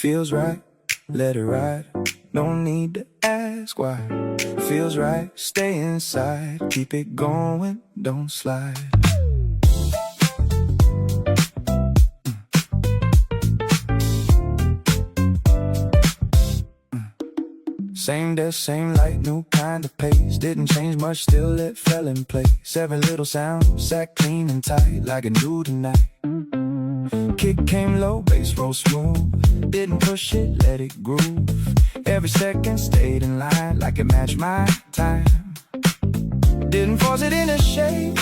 Feels right, let it ride. No need to ask why. Feels right, stay inside. Keep it going, don't slide. Same desk, same light, new kind of pace. Didn't change much, still it fell in place. Every little sound sat clean and tight like a new tonight. Kick came low, bass roll smooth. Didn't push it, let it groove. Every second stayed in line like it matched my time. Didn't force it in a shape,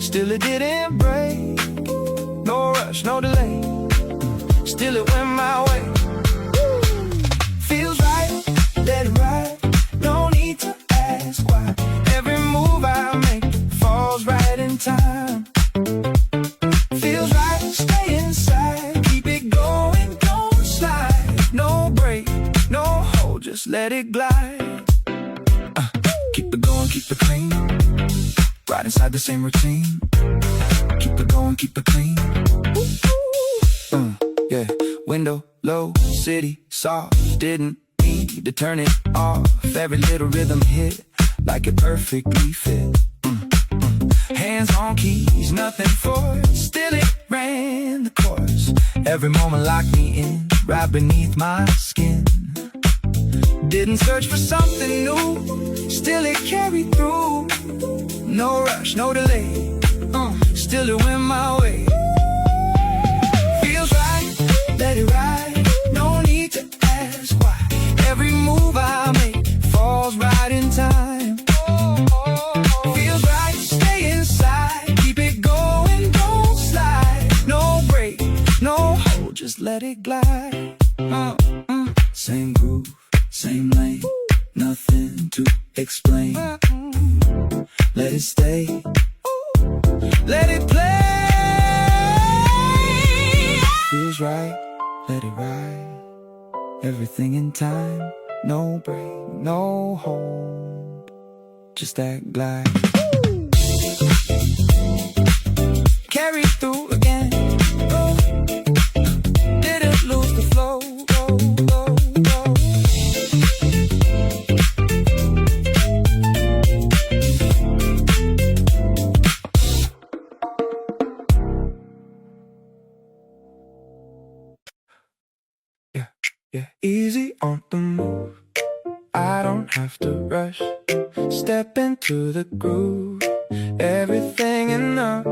still it didn't break. No rush, no delay, still it went my way. Feels right, let it ride. No need to ask why. Every move I make falls right in time. Feels right, stay inside. Keep it going, don't slide. No break, no hold, just let it glide. Keep it going, keep it clean. Right inside the same routine. Keep it going, keep it clean. Yeah, window low, city soft. Didn't need to turn it off. Every little rhythm hit like it perfectly fit. Hands on keys, nothing forced. Still it ran the course. Every moment locked me in, right beneath my skin. Didn't search for something new, still it carried through. No rush, no delay, still it went my way. Feels right, let it ride. No need to ask why. Every move I make falls right in time. Feels right, stay inside. Keep it going, don't slide. No break, no hold, just let it glide. Same groove, same lane, nothing to explain. Let it stay, let it play. Feels right, let it ride. Everything in time, no break, no hold, just that glide. Carry through again. Didn't lose the flow. Yeah, easy on the move. I don't have to rush. Step into the groove. Everything enough.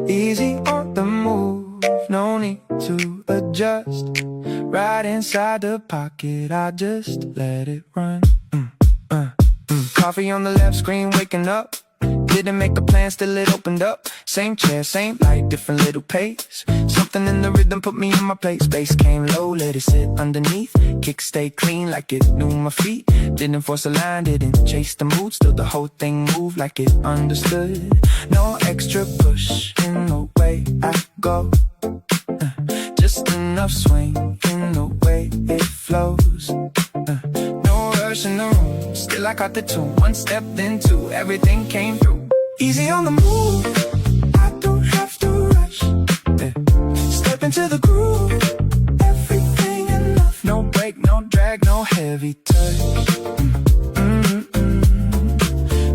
Easy on the move. No need to adjust. Right inside the pocket, I just let it run. Coffee on the left screen, waking up. Didn't make a plan, still it opened up. Same chair, same light, different little pace. Something in the rhythm put me in my place. Bass came low, let it sit underneath. Kick stay clean like it knew my feet. Didn't force a line, didn't chase the mood. Still the whole thing moved like it understood. No extra push in the way I go. Just enough swing in the way it flows. No rush in the room, still I caught the tune. One step, then two, everything came through. Easy on the move, I don't have to rush. Step into the groove, everything enough. No break, no drag, no heavy touch.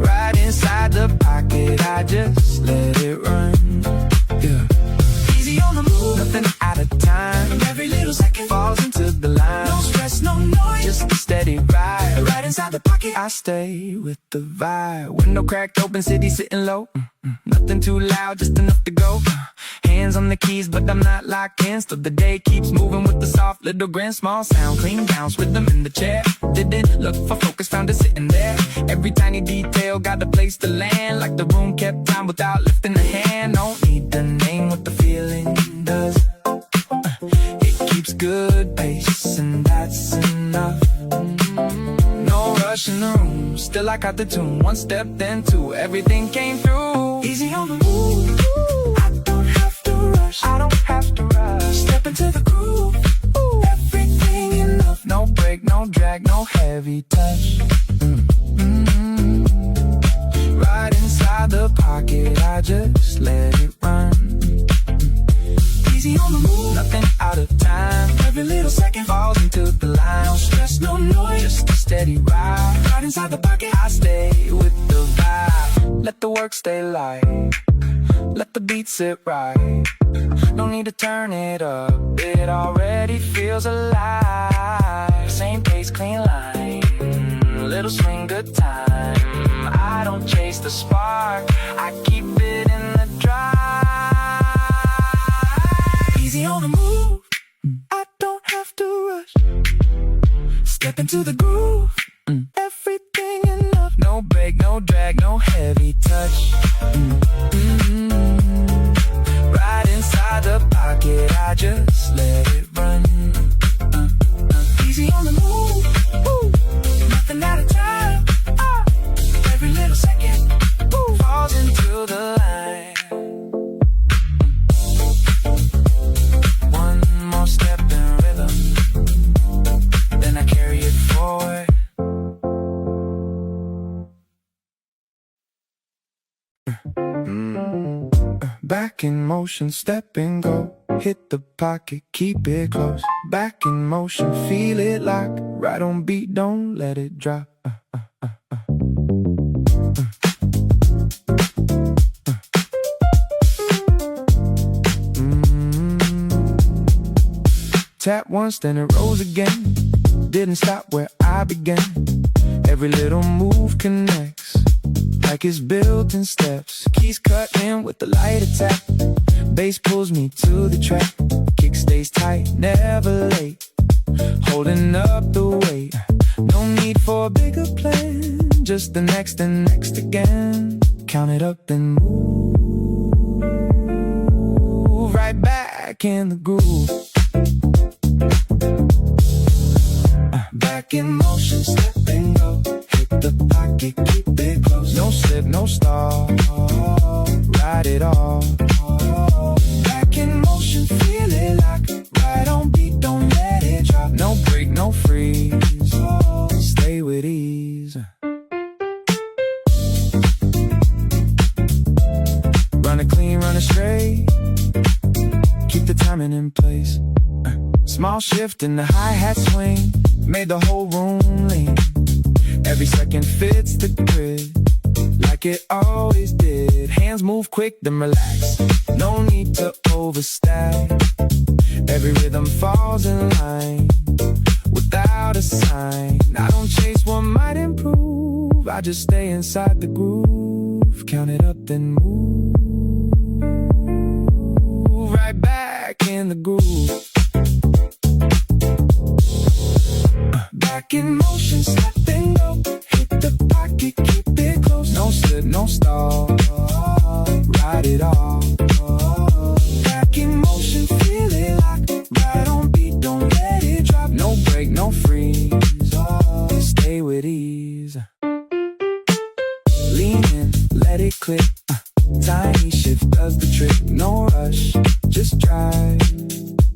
Right inside the pocket, I just let it run. Yeah. Easy on the move, nothing out of time. Every little second falls into the line. No stress, no noise, just a steady ride. Right inside the pocket, I stay with the vibe. Window cracked open, city sitting low. Nothing too loud, just enough to go. Hands on the keys, but I'm not locked in. Still the day keeps moving with the soft little grin. Small sound, clean bounce, rhythm in the chair. Didn't look for focus, found it sitting there. Every tiny detail got a place to land. Like the room kept time without lifting a hand. Don't need the name, what the feeling does. It keeps good pace, and that's enough. No rush in the room, still I got the tune. One step, then two, everything came through. Easy on the move, I don't have to rush. I don't have to rush. Step into the groove, everything enough. No break, no drag, no heavy touch. Right inside the pocket, I just let it run. Easy on the move, nothing out of time. Every little second falls into the line. No stress, no noise, just a steady ride. Right inside the pocket, I stay with the vibe. Let the work stay light, let the beat sit right. No need to turn it up, it already feels alive. Same pace, clean line, little swing, good time. I don't chase the spark, I keep it in the drive. Easy on the move, I don't have to rush. Step into the groove, everything enough. No break, no drag, no heavy touch. Right inside the pocket, I just let it run. Easy on the move, nothing out of time. Every little second falls into the line. One more step in rhythm, then I carry it forward. Back in motion, step and go. Hit the pocket, keep it close. Back in motion, feel it lock. Right on beat, don't let it drop. Tap once, then it rose again. Didn't stop where I began. Every little move connects, like it's built in steps. Keys cut in with the light attack. Bass pulls me to the track. Kick stays tight, never late. Holding up the weight. No need for a bigger plan. Just the next and next again. Count it up then move right back in the groove. Back in motion, step and go. Hit the pocket, keep it close. No slip, no stall. Ride it all. Back in motion, feel it lock. Right on beat, don't let it drop. No break, no freeze. Stay with ease. Run it clean, run it straight. Keep the timing in place. Small shift in the hi-hat swing made the whole room lean. Every second fits the grid like it always did. Hands move quick, then relax. No need to overstep. Every rhythm falls in line without a sign. I don't chase what might improve, I just stay inside the groove. Count it up, then move right back in the groove. Back in motion, step and go. Hit the pocket, keep it close. No slip, no stall. Ride it all. Back in motion, feel it lock. Right on beat, don't let it drop. No break, no freeze. Stay with ease. Lean in, let it click. Tiny shift does the trick. No rush, just drive.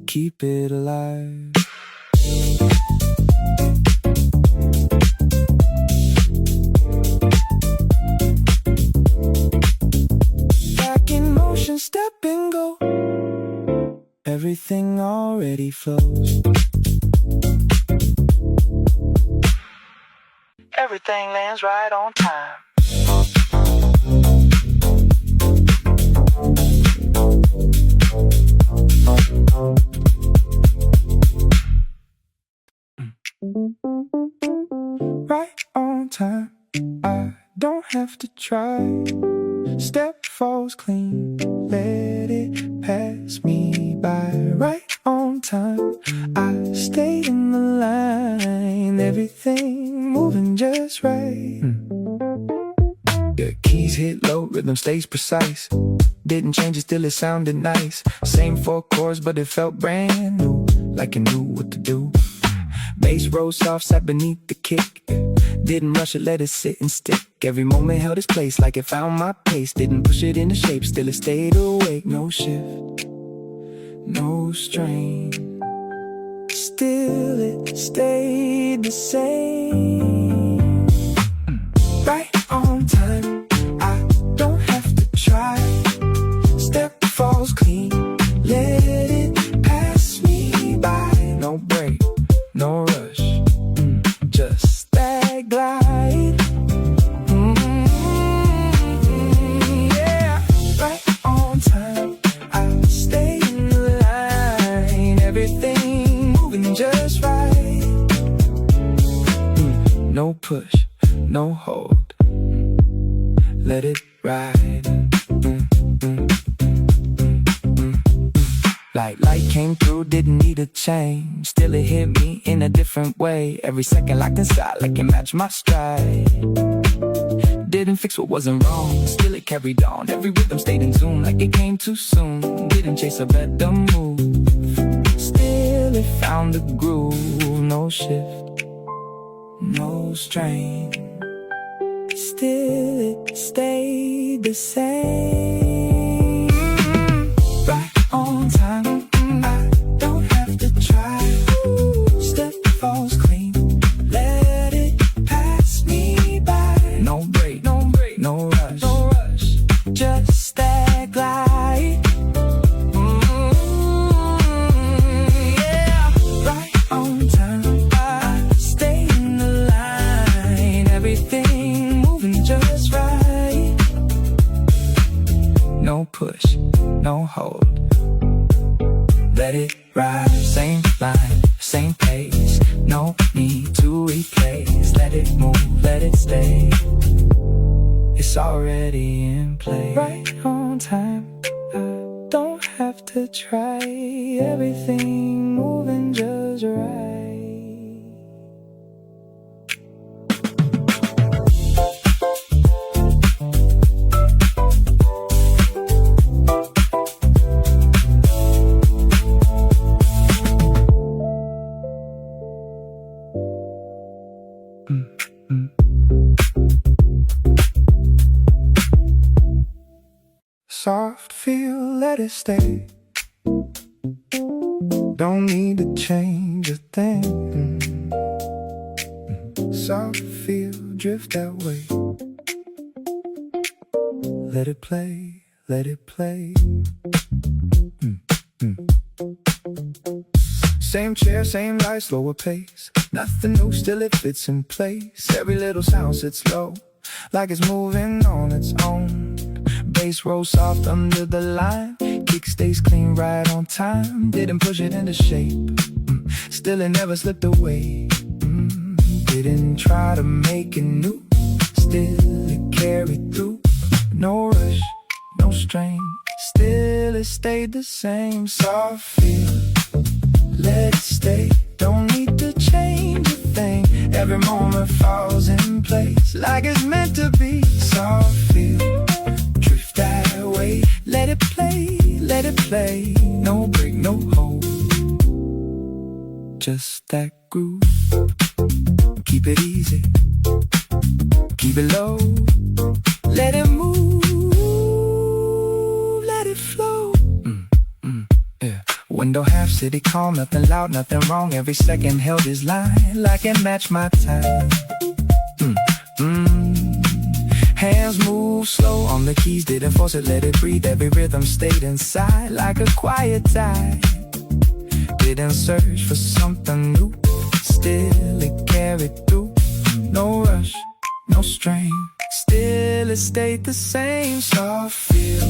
Keep it alive. Step and go. Everything already flows. Everything lands right on time. Right on time. I don't have to try. Step falls clean, let it pass me by. Right on time, I stay in the line. Everything moving just right. The keys hit low, rhythm stays precise. Didn't change it, still it sounded nice. Same four chords, but it felt brand new, like it knew what to do. Bass rose soft, sat beneath the kick. Didn't rush it, let it sit and stick. Every moment held its place, like it found my pace. Didn't push it into shape, still it stayed awake. No shift, no strain. Still it stayed the same. Right on time, I don't have to try. Step falls clean, let it everything moving just right. No push, no hold, let it ride. Like light came through, didn't need a change. Still it hit me in a different way. Every second locked inside like it matched my stride. Didn't fix what wasn't wrong, still it carried on. Every rhythm stayed in tune like it came too soon. Didn't chase a better move, still it found the groove. No shift, no strain, still it stayed the same. Right on time, I don't have to try. Step falls clean, let it pass me by. No break, no break, no rush, no rush. Just that glide. Yeah, right on time, I stay in the line. Everything moving just right. No push, no hold, let it ride. Same line, same pace, no need to replace. Let it move, let it stay, it's already in play. Right on time, I don't have to try. Everything moving just right. Soft feel, let it stay. Don't need to change a thing. Soft feel, drift that way. Let it play, let it play. Same chair, same light, slower pace. Nothing new, still it fits in place. Every little sound sits low, like it's moving on its own. Bass rolls soft under the line. Kick stays clean right on time. Didn't push it into shape, still it never slipped away. Didn't try to make it new, still it carried through. No rush, no strain, still it stayed the same. Soft feel, let it stay. Don't need to change a thing. Every moment falls in place like it's meant to be. Soft feel, drift that way. Let it play, let it play. No break, no hold, just that groove. Keep it easy, keep it low. Let it move, let it flow. Yeah. Window half, city calm, nothing loud, nothing wrong. Every second held his line like it matched my time. Hands move slow on the keys, didn't force it, let it breathe. Every rhythm stayed inside like a quiet tide. Didn't search for something new, still it carried through. No rush, no strain, still it stayed the same. Soft feel,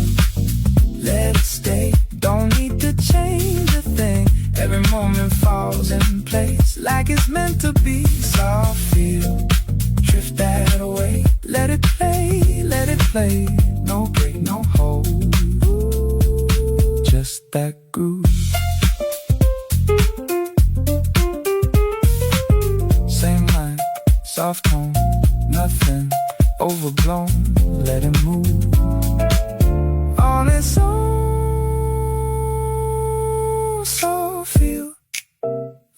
let it stay. Don't need to change a thing. Every moment falls in place like it's meant to be. Soft feel, drift that away. Let it play, let it play. No break, no hold, just that groove. Same line, soft tone, nothing overblown. Let it move on its own. So feel,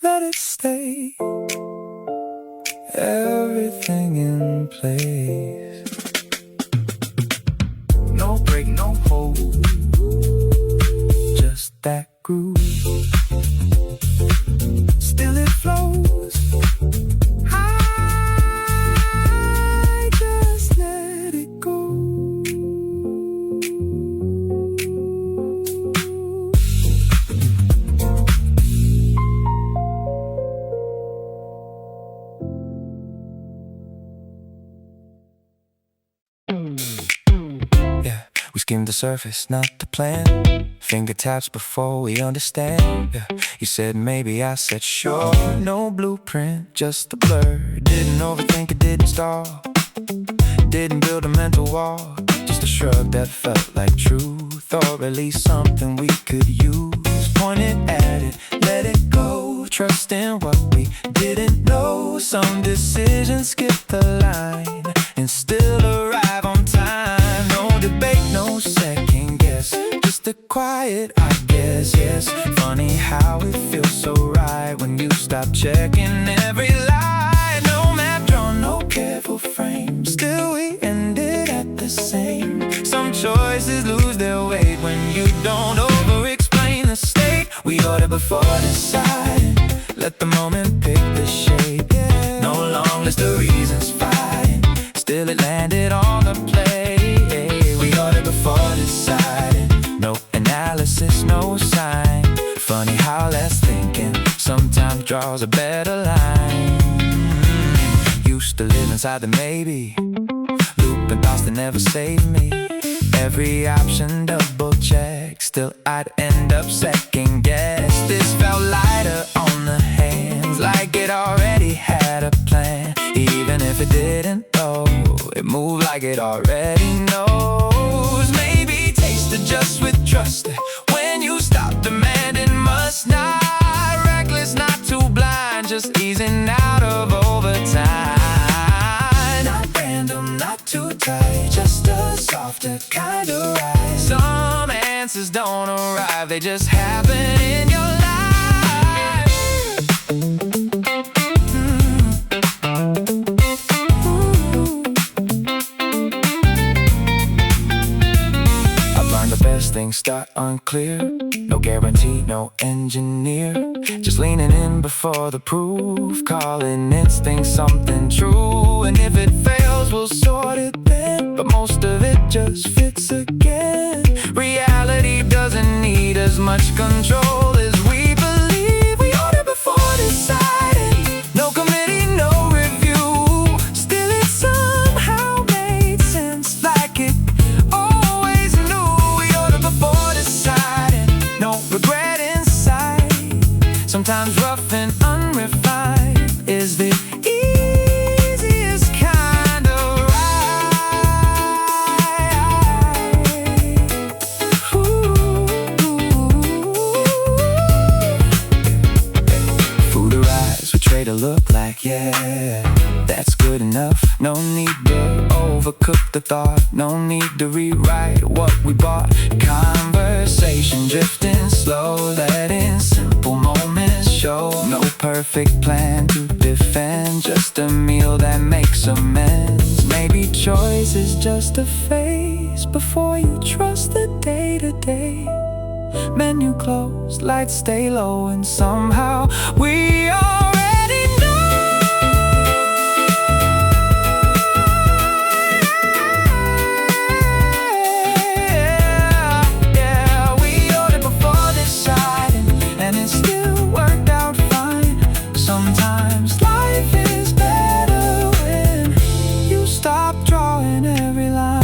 let it stay. Everything in place. No break, no hold, just that groove. Still it flows. I just let it go. skim the surface, not the plan. Finger taps before we understand. Yeah. You said maybe, I said sure. No blueprint, just a blur. Didn't overthink it, didn't stall. Didn't build a mental wall. Just a shrug that felt like truth, or at least something we could use. Pointed at it, let it go. Trust in what we didn't know. Some decisions skip the line and still arrive on time. No debate, no second guess, just a quiet I guess. Yes, funny how it feels so right when you stop checking every lie. No map drawn, no careful frame, still we ended at the same. Some choices lose their weight when you don't over-explain the state. We order before deciding, let the moment pick the shape. No long list of reasons fighting, still it landed on the plate. We ordered before deciding, no analysis, no sign. Funny how less thinking sometimes draws a better line. Used to live inside the maybe, looping thoughts that never saved me. Every option double check, still I'd end up second guess. This felt lighter on the hands, like it already had a plan. Even if it didn't though, it moved like it already knows. Maybe tasted just with trust, when you stop demanding must not. Reckless, not too blind, just easing out of overtime. Not random, not too tight, just a softer kind of ride. Some answers don't arrive, they just happen in your life. Things start unclear, no guarantee, no engineer. Just leaning in before the proof, calling instincts something true. And if it fails, we'll sort it then, but most of it just fits again. Reality doesn't need as much control as we believe. We order before deciding, no committee, no review. Still it somehow made sense, like it always knew. Before deciding, no regret inside. Sometimes rough and unrefined is the easiest kind of ride. Food arrives, we trade a look like, yeah, that's good enough. No need to overcook the thought, no need to rewrite what we bought. Conversation drifting slow, letting simple moments show. No perfect plan to defend, just a meal that makes amends. Maybe choice is just a phase before you trust the day-to-day. Menu closed, lights stay low, and somehow we already know. Sometimes life is better when you stop drawing every line.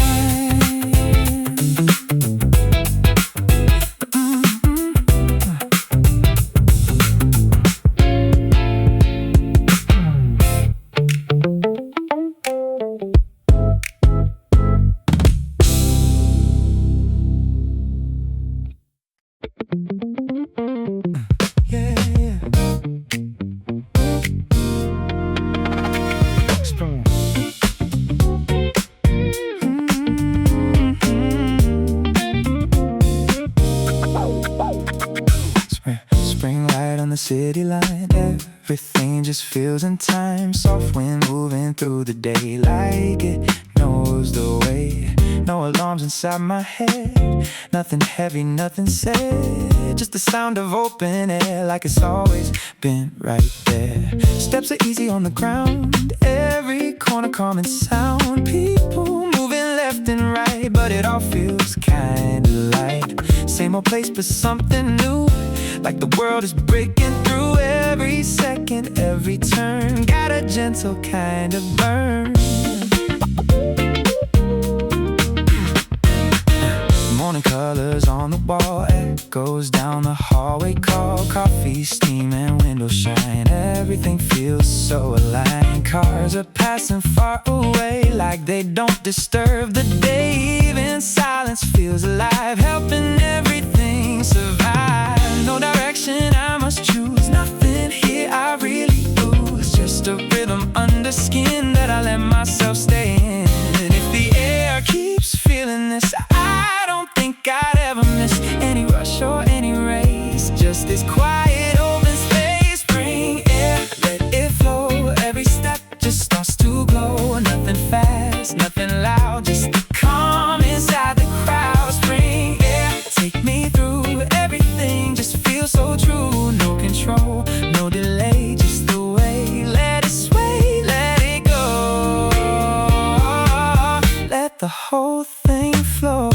The city line, everything just feels in time. Soft wind moving through the day, like it knows the way. No alarms inside my head, nothing heavy, nothing said. Just the sound of open air, like it's always been right there. Steps are easy on the ground, every corner calm and sound. People moving left and right, but it all feels kinda light. Same old place, but something new, like the world is breaking through every second, every turn. Got a gentle kind of burn. windows shine, everything feels so aligned. Cars are passing far away like they don't disturb the day. Even silence feels alive, helping everything survive. No direction I must choose, nothing here I really lose. Just a rhythm under skin that I let myself stay in. And if the air keeps feeling this, I don't think I'd ever miss any rush or any race. Just this quiet open space. Bring air, let it flow. Every step just starts to glow. Nothing fast, nothing loud, just the calm inside the crowd. Spring air, take me through. Everything just feels so true. No control, no delay, just the way. Let it sway, let it go. Let the whole thing flow.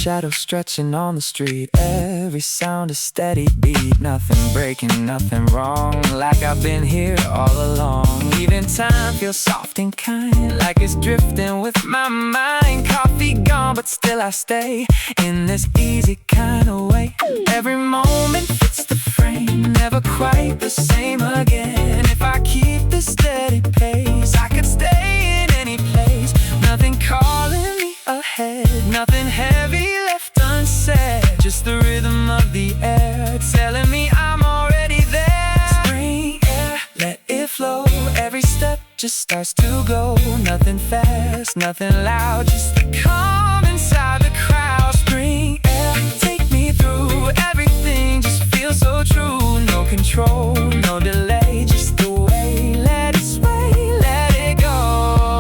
Shadows stretching on the street, every sound a steady beat. Nothing breaking, nothing wrong, like I've been here all along. Even time feels soft and kind, like it's drifting with my mind. Coffee gone, but still I stay in this easy kind of way. Every moment fits the frame, never quite the same again. If I keep this steady pace, I could stay in any place. Nothing calling me ahead, nothing heavy left unsaid. Just the rhythm of the air telling me I'm already there. Spring air, let it flow. Every step just starts to go. Nothing fast, nothing loud, just the calm inside the crowd. Spring air, take me through. Everything just feels so true. No control, no delay, just the way. Let it sway, let it go.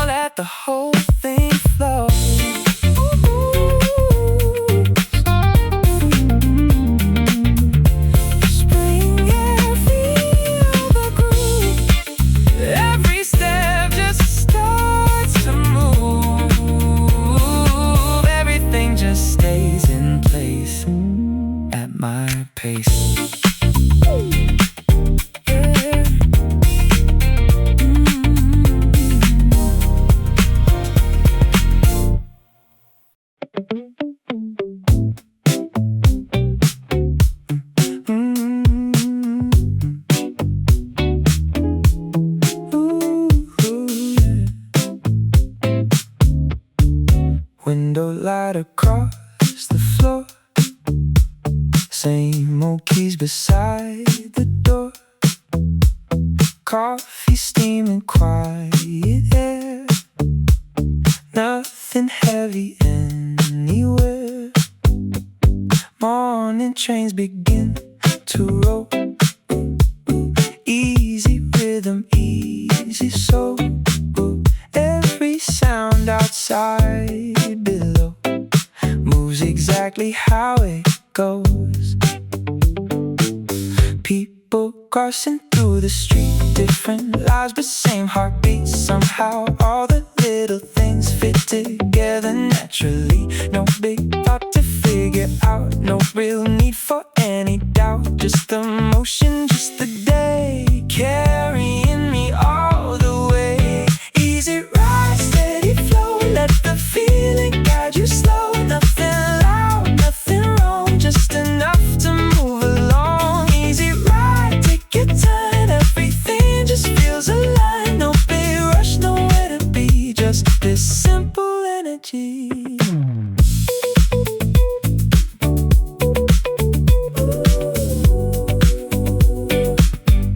Let the whole thing flow. My pace. Window light across the floor, same old keys beside the door. Coffee steaming, quiet air. Nothing heavy anywhere. Morning trains begin to roll. Easy rhythm, easy soul. Every sound outside below moves exactly how it goes. People crossing through the street, different lives but same heartbeats. Somehow all the little things fit together naturally. No big thought to figure out, no real need for any doubt. Just the motion, just the day, carrying me all the way. Easy ride, steady flow, let the feeling guide you slow. Nothing loud, nothing wrong, just enough to move along. Easy ride, take your time, everything just feels aligned. No big rush, nowhere to be, just this simple energy.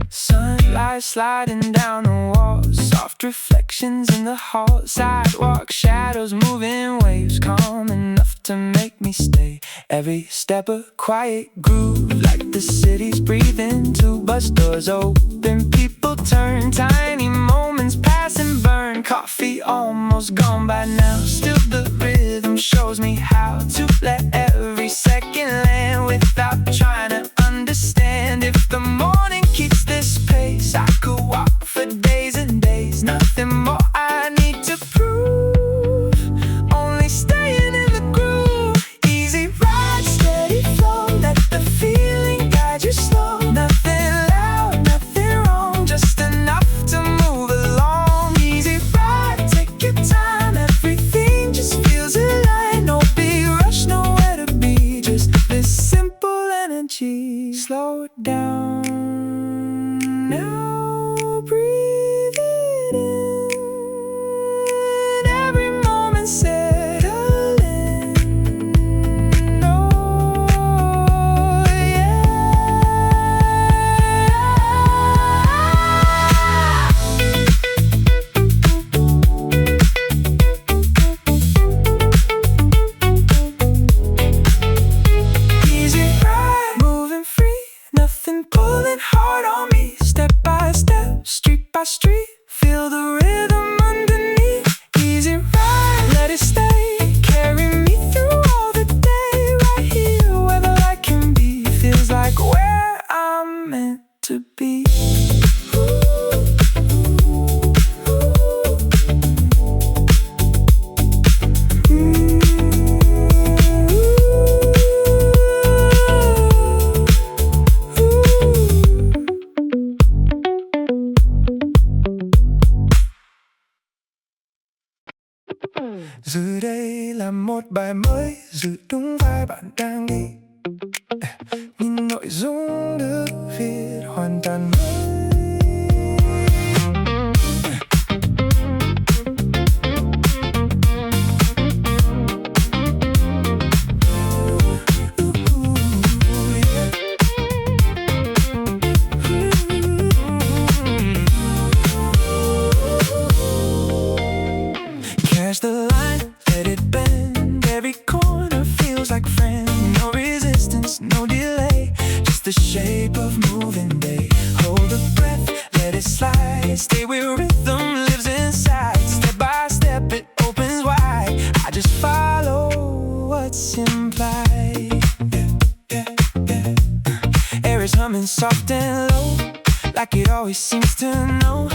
Sunlight sliding down the walls, soft reflections in the hall. Sidewalk shadows moving, waves calm enough to make me stay. Every step a quiet groove, like the city's breathing. Two bus doors open, people turn, tiny moments pass and burn. Coffee almost gone by now, still the rhythm shows me how to let every second land without trying to understand. If the morning keeps this pace, I could walk for days and days. Nothing more I need to prove, only staying in the groove. Easy ride, steady flow, let the feeling guide you slow. Nothing loud, nothing wrong, just enough to move along. Easy ride, Giờ đây là một bài mới, giữ đúng vai bạn đang đi. Nhưng nội dung được viết hoàn toàn mới. Catch the line, let it bend. Every corner feels like friend. No resistance, no delay. Just the shape of moving day. Hold the breath, let it slide. Stay where rhythm lives inside. Step by step, it opens wide. I just follow what's implied. Air is humming soft and low, like it always seems to know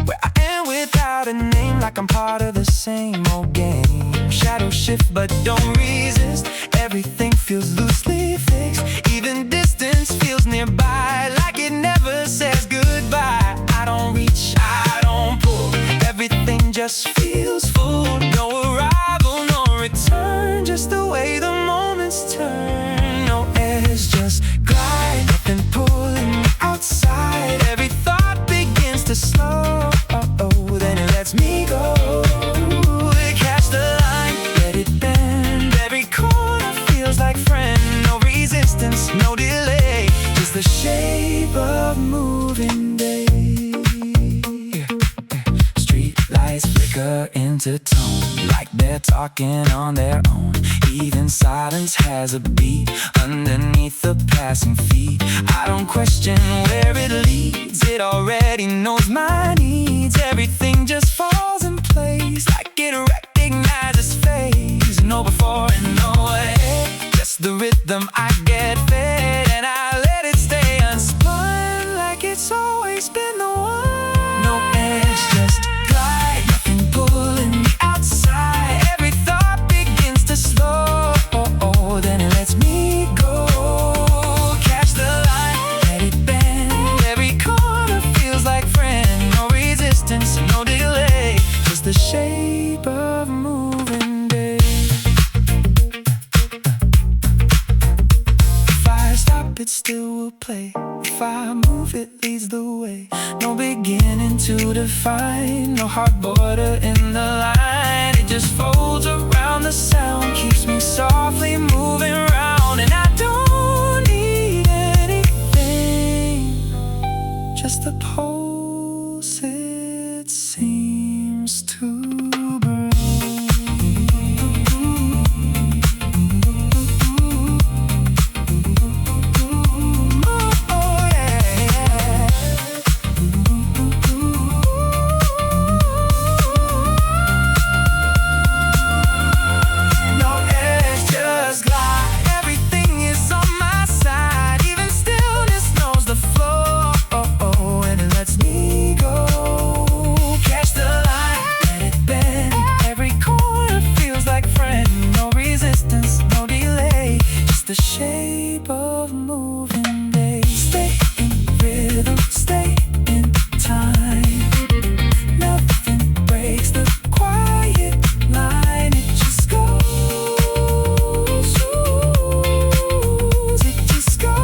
where I am without a name, like I'm part of the same old game. Shadow shift but don't resist. Everything feels loosely fixed. Even distance feels nearby, like it never says goodbye. I don't reach, I don't pull. Everything just feels full. No arrival, no return. Just the way the moments turn. No edge, just glide. Nothing pulling me outside. Every thought begins to slow. Then it lets me go. Catch the line, let it bend. Every corner feels like friend. No resistance, no delay. Just the shape of moving day. Street lights flicker into tone, like they're talking on their own. Even silence has a beat underneath the passing feet. I don't question where it leads. It already knows my needs. Everything just falls in place, like it recognizes phase. No before and no ahead. Just the rhythm I get fed, and I let it stay unspun, like it's always been the one. No edge, just glide. Nothing pulling me outside. Every thought begins to slow. Then it lets me go. Catch the line, let it bend. Every corner feels like friend. No resistance, no delay. Just the shape of moving day. If I stop, it still will play. If I move, it leads the way. No beginning to define. No hard border in the line. It just folds around the sound. Keeps me softly moving around. And I don't need anything, just the pulse it seems to bring. Oh, yeah. No edge, just glide. Everything is on my side. Even stillness knows the flow. And it lets me go. Catch the line, let it bend. Every corner feels like friend. No resistance, no delay. Just the shape of moving day. Stay in rhythm, stay in time. Nothing breaks the quiet line. It just goes. It just goes.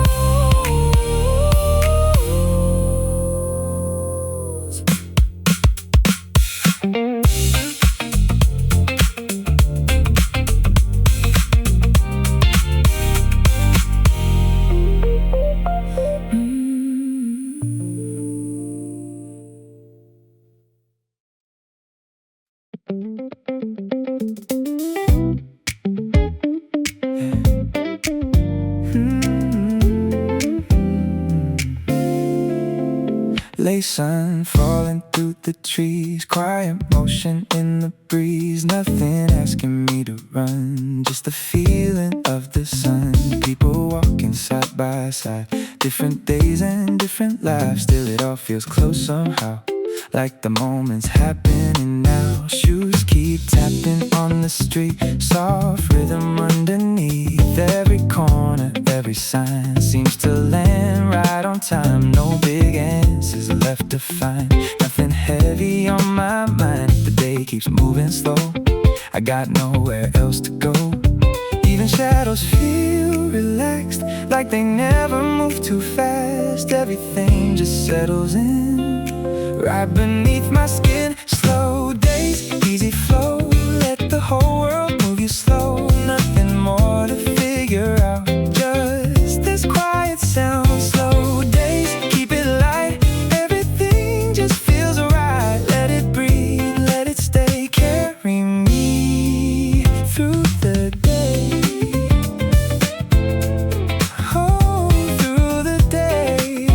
Late sun falling through the trees, quiet motion in the breeze. Nothing asking me to run, just the feeling of the sun. People walking side by side, different days and different lives. Still it all feels close somehow, like the moment's happening now. Shoes keep tapping on the street, soft rhythm underneath. Every corner, every sign seems to land right on time. No big answers left to find, nothing heavy on my mind. The day keeps moving slow, I got nowhere else to go. Even shadows feel relaxed, like they never move too fast. Everything just settles in, right beneath my skin. Slow days, easy flow, let the whole world move you slow. Nothing more to figure out, just this quiet sound. Slow days, keep it light, everything just feels alright. Let it breathe, let it stay, carry me through the day. Oh, through the day.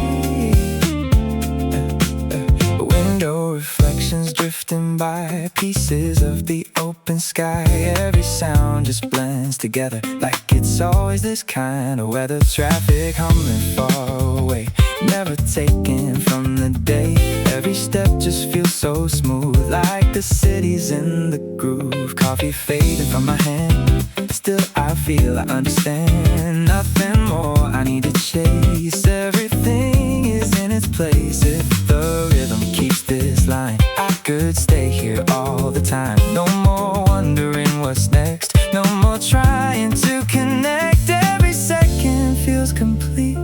Window reflections drifting by, pieces of the open sky. Every sound just blends together, like it's always this kind of weather. Traffic humming far away, never taken from the day. Every step just feels so smooth, like the city's in the groove. Coffee fading from my hand, still I feel I understand. Nothing more I need to chase, everything is in its place. If the rhythm keeps this line, I could stay here all the time. No more wondering what's next, no more trying to connect. Every second feels complete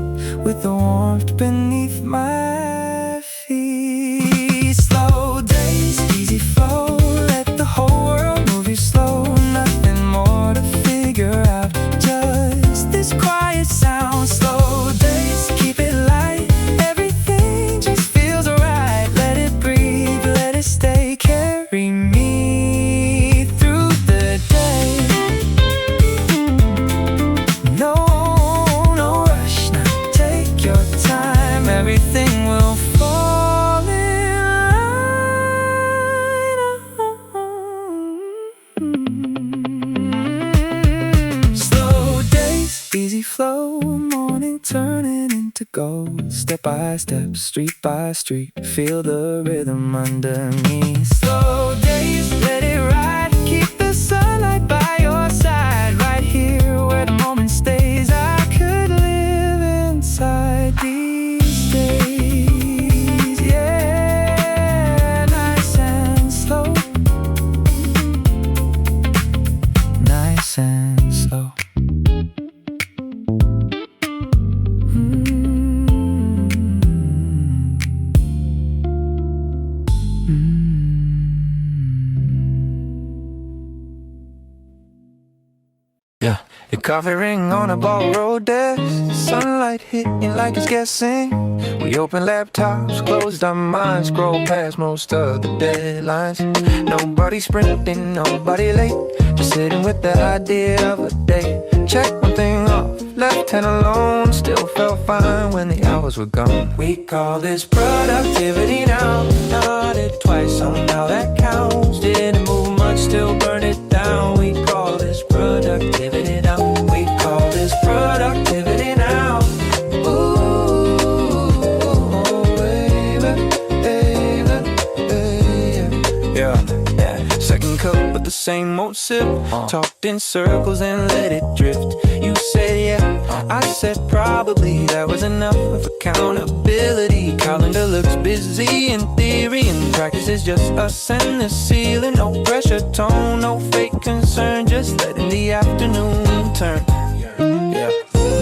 with the warmth beneath my feet. Slow days, easy flow, let the whole world move you slow. Nothing more to figure out, just this quiet sound. Slow days, keep it light, everything just feels alright. Let it breathe, let it stay, carry me through the day. No, no rush, now take your time, everything will fall in line. Slow days, easy flow, morning turning into gold. Step by step, street by street, feel the rhythm underneath. Slow days, let it ride, keep the sunlight by your side. Right here where the moment stays, I could live inside these days. Yeah, nice and slow, nice and slow. Yeah, a coffee ring on a borrowed desk, sunlight hitting like it's guessing. We open laptops, closed our minds, scroll past most of the deadlines. Nobody sprinting, nobody late, just sitting with the idea of a day. Check one thing off, left hand alone, still felt fine when the hours were gone. We call this productivity now, nodded twice, somehow that counts. Didn't move much, still burn it down. We call this productivity now. We call this productivity now. Ooh, baby, baby, baby. Yeah. Second cup, but the same old sip. Talked in circles and let it drift. You said yeah, I said probably. That was enough of accountability. Calendar looks busy in theory, and practice is just us and the ceiling. No pressure tone, no fake concern, just letting the afternoon turn. Yeah.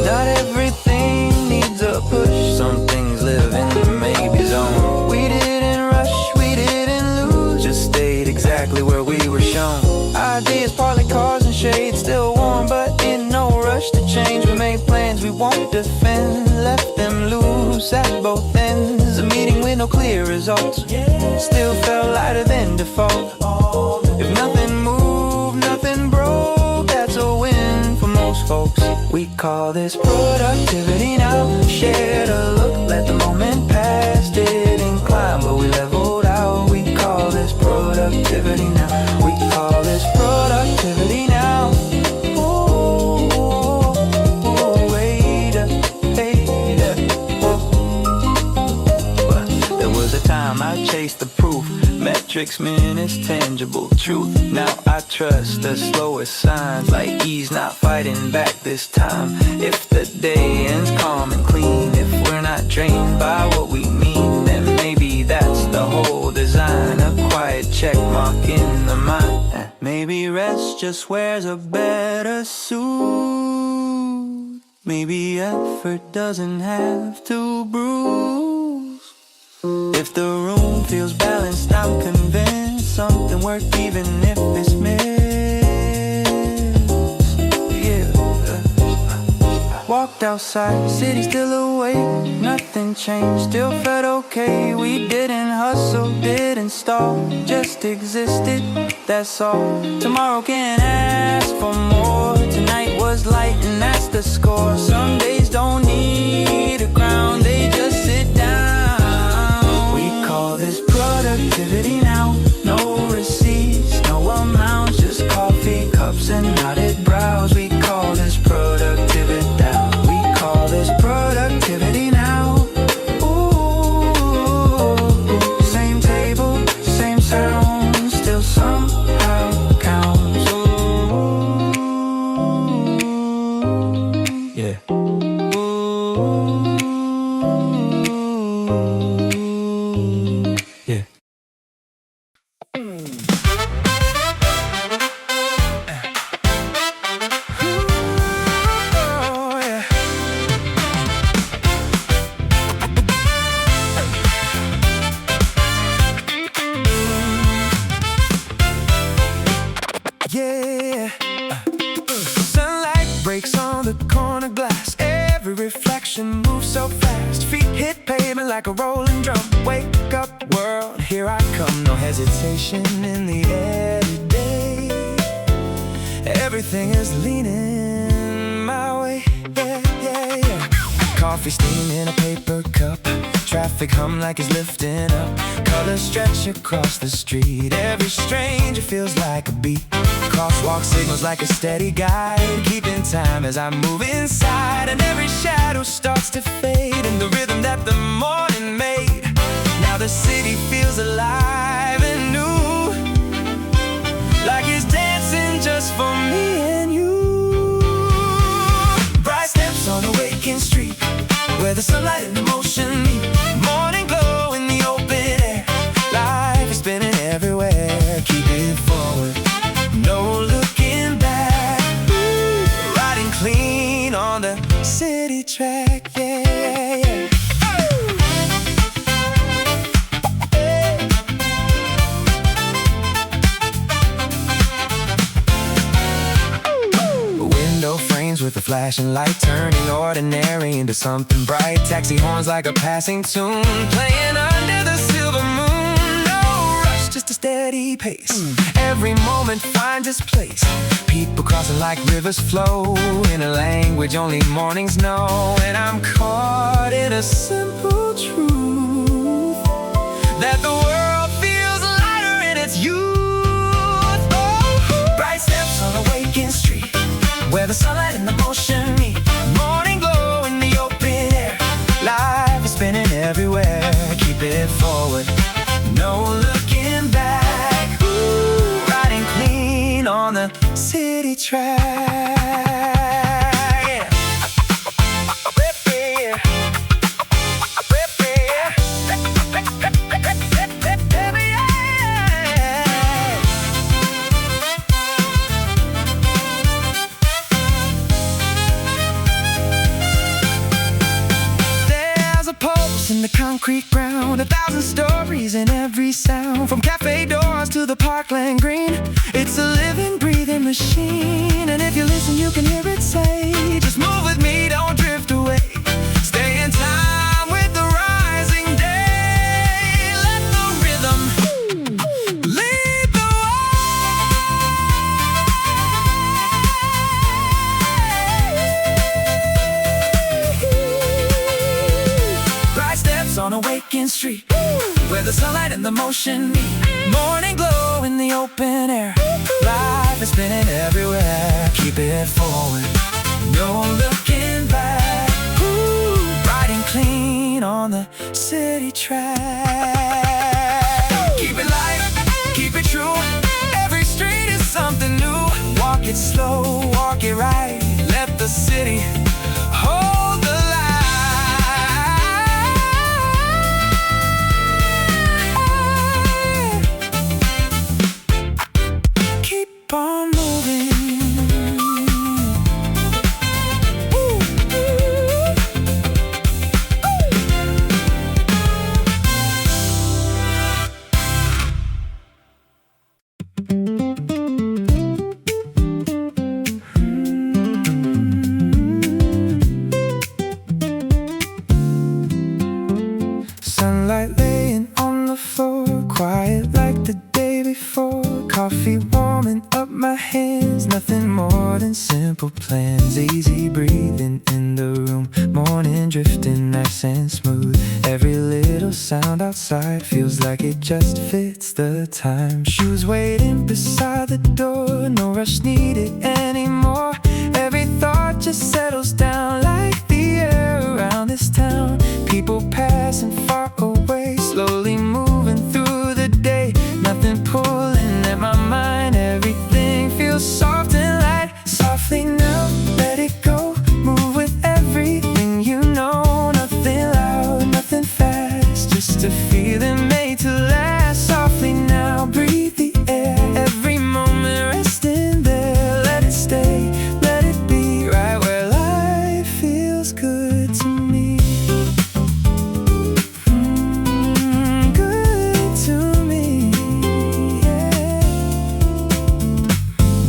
Not everything needs a push, some things live in the maybe zone. We didn't rush, we didn't lose, just stayed exactly where we were shown. Ideas partly cars and shades, still warm but in no rush to change. We made plans we won't defend, left them loose at both ends. A meeting with no clear results, still felt lighter than default. If nothing moved, nothing broke, that's a win for most folks. We call this productivity now. Shared a look, let the moment pass. Didn't climb but we leveled out. We call this productivity now. We call this productivity now. Ooh, wait a There was a time I chased the proof, metrics, minutes, tangible truth. Now I trust the slowest signs, like ease not fighting back this time. If the day ends calm and clean, if we're not drained by what we mean, then maybe that's the whole design. A quiet check mark in the mind. Maybe Maybe rest just wears a better suit. Maybe effort doesn't have to bruise. If the room feels balanced, I'm convinced something worked even if it's missed. Yeah. Walked outside, city still awake. Nothing changed, still felt okay. We didn't hustle, didn't stall, just existed, that's all. Tomorrow can't ask for more. Tonight was light and that's the score. Some days don't need a crown, they just sit down. We call this productivity now. No receipts, no amounts, just coffee cups and knotted brows. We call this productivity now. We call this productivity now. Ooh, same table, same sound, still somehow counts. Ooh, yeah. Ooh, yeah. Yeah. Sunlight breaks on the corner glass. Every reflection moves so fast. Feet hit pavement like a rolling drum. Wake up world, here I come. No hesitation in the air today. Everything is leaning my way. Yeah, yeah, yeah. Coffee steam in a paper cup. Traffic hum like it's lifting up. Colors stretch across the street. Every stranger feels like a beat. Crosswalk signals like a steady guide, keeping time as I move inside. And every shadow starts to fade in the rhythm that the morning made. Now the city feels alive and new, like it's dancing just for me and you. Bright steps on a waking street, where the sunlight and emotion meet. Morning glow in the open air. Life is spinning everywhere. Keep it forward, no looking back. Ooh, riding clean on the city track. Yeah, yeah, yeah. Window frames with a flashing light, turning ordinary into something bright. Taxi horns like a passing tune, playing under the silver moon. No rush, just a steady pace. Every moment finds its place. People crossing like rivers flow in a language only mornings know. And I'm caught in a simple truth, that the world feels lighter in its youth. Oh, bright steps on a waking street, where the sunlight and the motion meet. Morning glow in the open air. Life is spinning everywhere. Keep it forward, no looking back. Ooh, riding clean on the city track. Yeah. In the concrete ground, 1,000 stories in every sound. From cafe doors to the parkland green, it's a living, breathing machine. And if you listen, you can hear it say, just move with me, don't drift away. Stay in time with the rising day. Let the rhythm lead the on a waking street, where the sunlight and the motion meet. Morning glow in the open air. Life is spinning everywhere. Keep it forward, no looking back. Ooh, riding clean on the city track. Keep it light, keep it true. Every street is something new. Walk it slow, walk it right. Let the city hold the light. keep on moving. Sunlight laying on the floor, quiet like the day before. Coffee warming up my hands, nothing more than simple plans. Easy breathing in the room, morning drifting nice and smooth. Every little sound outside feels like it just fits the time. Shoes waiting beside the door, no rush needed anymore. Every thought just settles down like the air around this town. People passing far away, slowly moving through the day. Nothing pulling at my mind, everything feels soft and light. Softly now, let it go, move with everything you know. Nothing loud, nothing fast, just a feeling made to last. Softly now, breathe the air, every moment resting there. Let it stay, let it be right where life feels good to me. Good to me, yeah.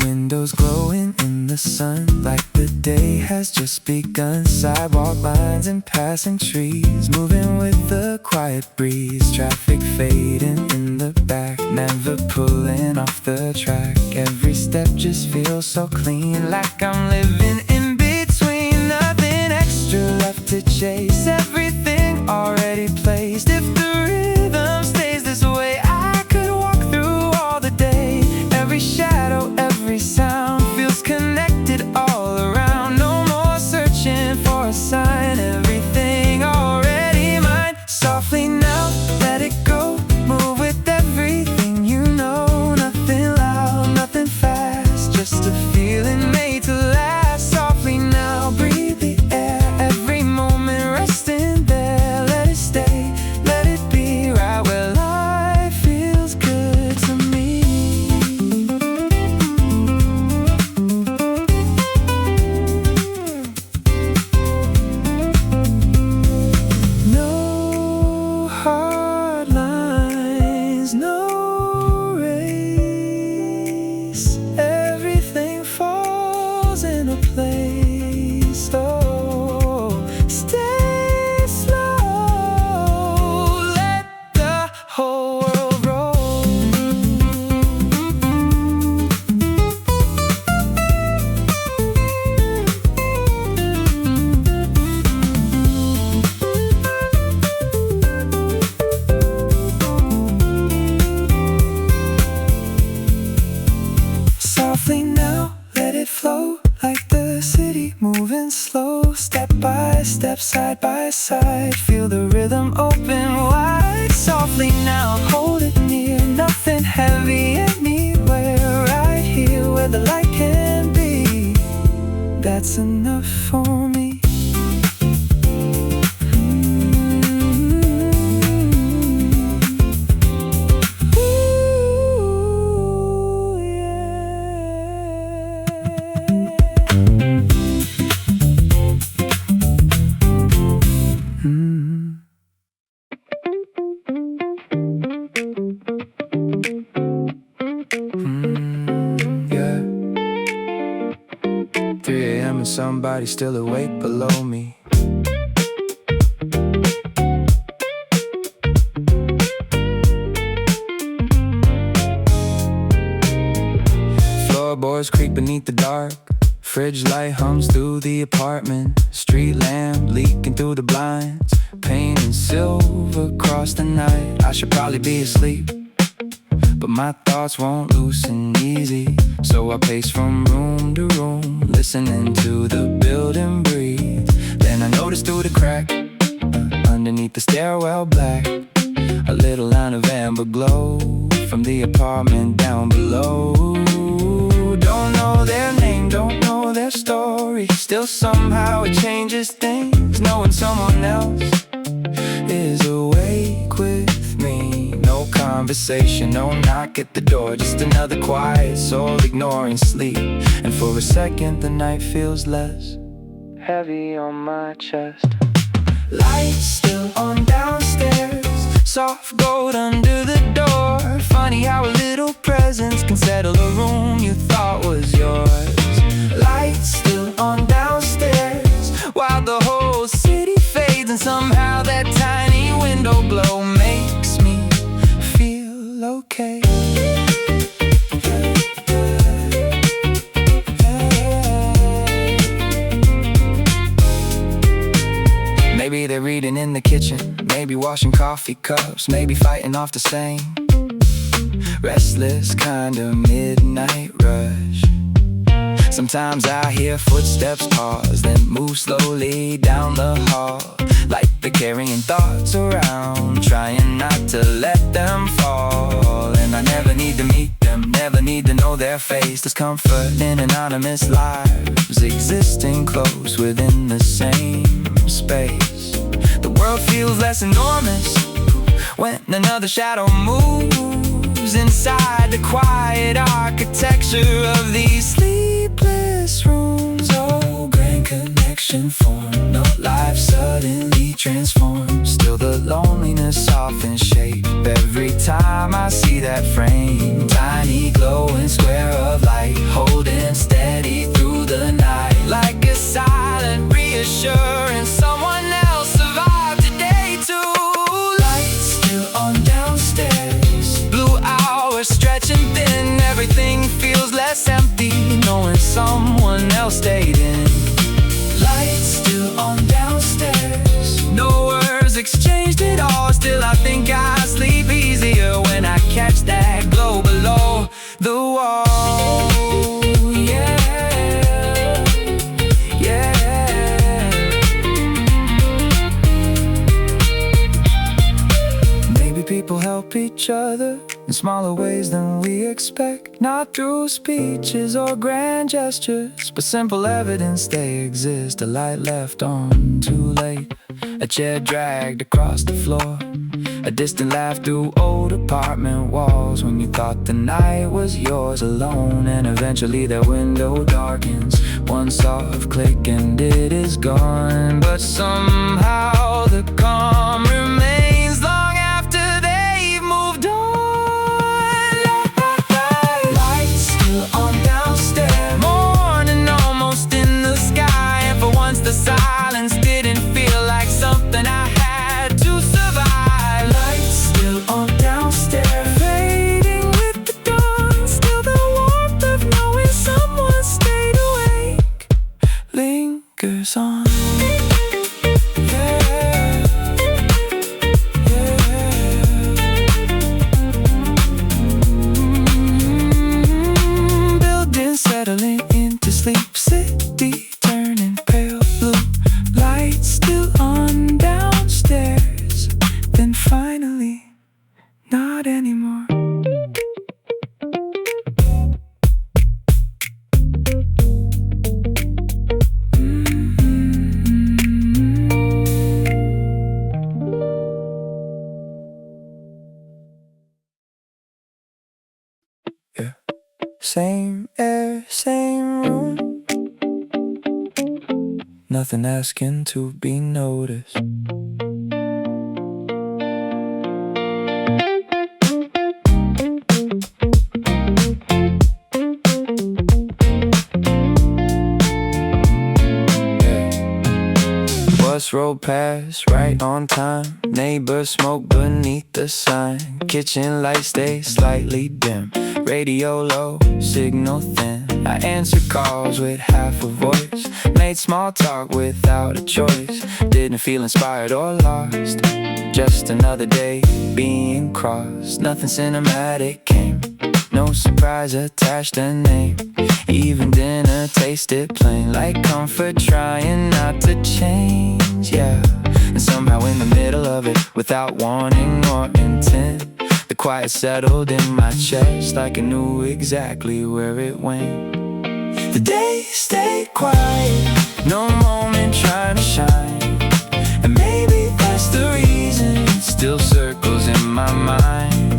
Windows glowing in the sun like the day has just begun. Sidewalk lines and passing trees, moving with the quiet breeze. Traffic fading in the back, never pulling off the track. Every step just feels so clean, like I'm living in between. Nothing extra left to chase, everything already placed. If the rhythm stays this way, I could walk through all the day. Every shadow, every sound feels connected all around. No more searching for a sign, everything already mine. Softly now, let it go, move with everything you know. Nothing loud, nothing fast, just a feeling made to last. Softly now, breathe the air, every moment resting there. Let it stay, let it be right where life feels good to me. No hard lines, no race. Everything falls into place. Oh, stay slow. Let the whole world roll. Softly now, let it flow like the city moving slow. Step by step, side by side, feel the rhythm open wide. Softly now, hold it near, nothing heavy anywhere. Right here where the light can be, that's enough for me. Ooh, yeah. 3 a.m. and somebody still awake below me. Floorboards creak beneath the dark, fridge light hums through the apartment. Street lamp leaking through the blinds, painting silver across the night. I should probably be asleep, but my thoughts won't loosen easy. So I pace from room to room, listening to the building breathe. Then I notice through the crack, underneath the stairwell black, a little line of amber glow from the apartment down below. Don't know their name, don't know their story, still somehow it changes things, knowing someone else is awake with me. No conversation, no knock at the door, just another quiet soul ignoring sleep. And for a second the night feels less heavy on my chest. Lights still on downstairs, soft gold under the door. Funny how a little presence can settle a room you thought was yours. Lights still on downstairs, while the whole city fades, and somehow that tiny window glow makes me feel okay. Maybe they're reading in the kitchen, maybe washing coffee cups, maybe fighting off the same restless kind of midnight rush. Sometimes I hear footsteps pause, then move slowly down the hall, like they're carrying thoughts around, trying not to let them fall. And I never need to meet them, never need to know their face. There's comfort in anonymous lives, existing close within the same space. The world feels less enormous when another shadow moves inside the quiet architecture of these sleepless rooms. Oh, grand connection formed, no life suddenly transformed. Still the loneliness softens shape every time I see that frame. Tiny glowing square of light, holding steady through the night, like a silent reassurance someone else survived today too. Lights still on downstairs, blue hours stretching thin. Everything feels less empty knowing someone else stayed in. Lights still on downstairs, no words exchanged at all. Still I think I sleep easier when I catch that glow below the wall. People help each other in smaller ways than we expect, not through speeches or grand gestures, but simple evidence they exist. A light left on too late, a chair dragged across the floor, a distant laugh through old apartment walls when you thought the night was yours alone. And eventually that window darkens, one soft click and it is gone. But somehow the calm remains long after they've moved on. Lights still on downstairs, morning almost in the sky, and for once the silence didn't feel like something I had to survive. Lights still on downstairs, fading with the dawn. Still the warmth of knowing someone stayed awake lingers on. Settling into sleep, city turning pale blue. Lights still on downstairs, then finally not anymore. Yeah. Same air, same room, nothing asking to be noticed. Bus rolled past right on time, neighbors smoke beneath the sign, kitchen lights stay slightly dim, radio low, signal thin. I answered calls with half a voice, made small talk without a choice. Didn't feel inspired or lost, just another day being crossed. Nothing cinematic came, no surprise attached a name. Even dinner tasted plain, like comfort trying not to change, yeah. And somehow in the middle of it, without warning or intent, the quiet settled in my chest, like I knew exactly where it went. The day stayed quiet, no moment trying to shine, and maybe that's the reason it still circles in my mind.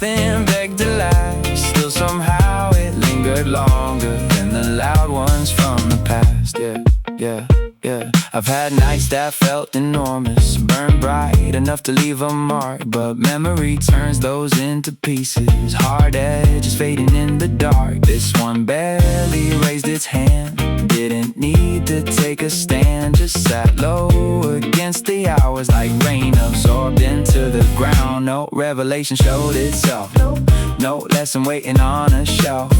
nothing begged to last. Still somehow it lingered longer than the loud ones from the past. Yeah. I've had nights that felt enormous, burned bright enough to leave a mark, but memory turns those into pieces, hard edges fading in the dark. This one barely raised its hand, didn't need to take a stand, just sat low against the hours like rain absorbed into the ground. No revelation showed itself, no lesson waiting on a shelf.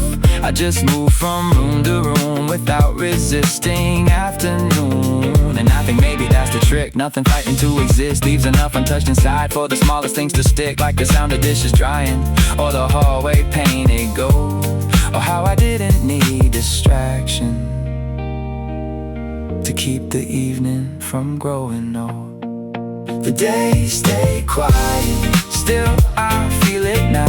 I just moved from room to room without resisting afternoon. And I think maybe that's the trick, nothing fighting to exist, leaves enough untouched inside for the smallest things to stick, like the sound of dishes drying, or the hallway painted gold, or how I didn't need distraction to keep the evening from growing old. The days stay quiet, still I feel it now,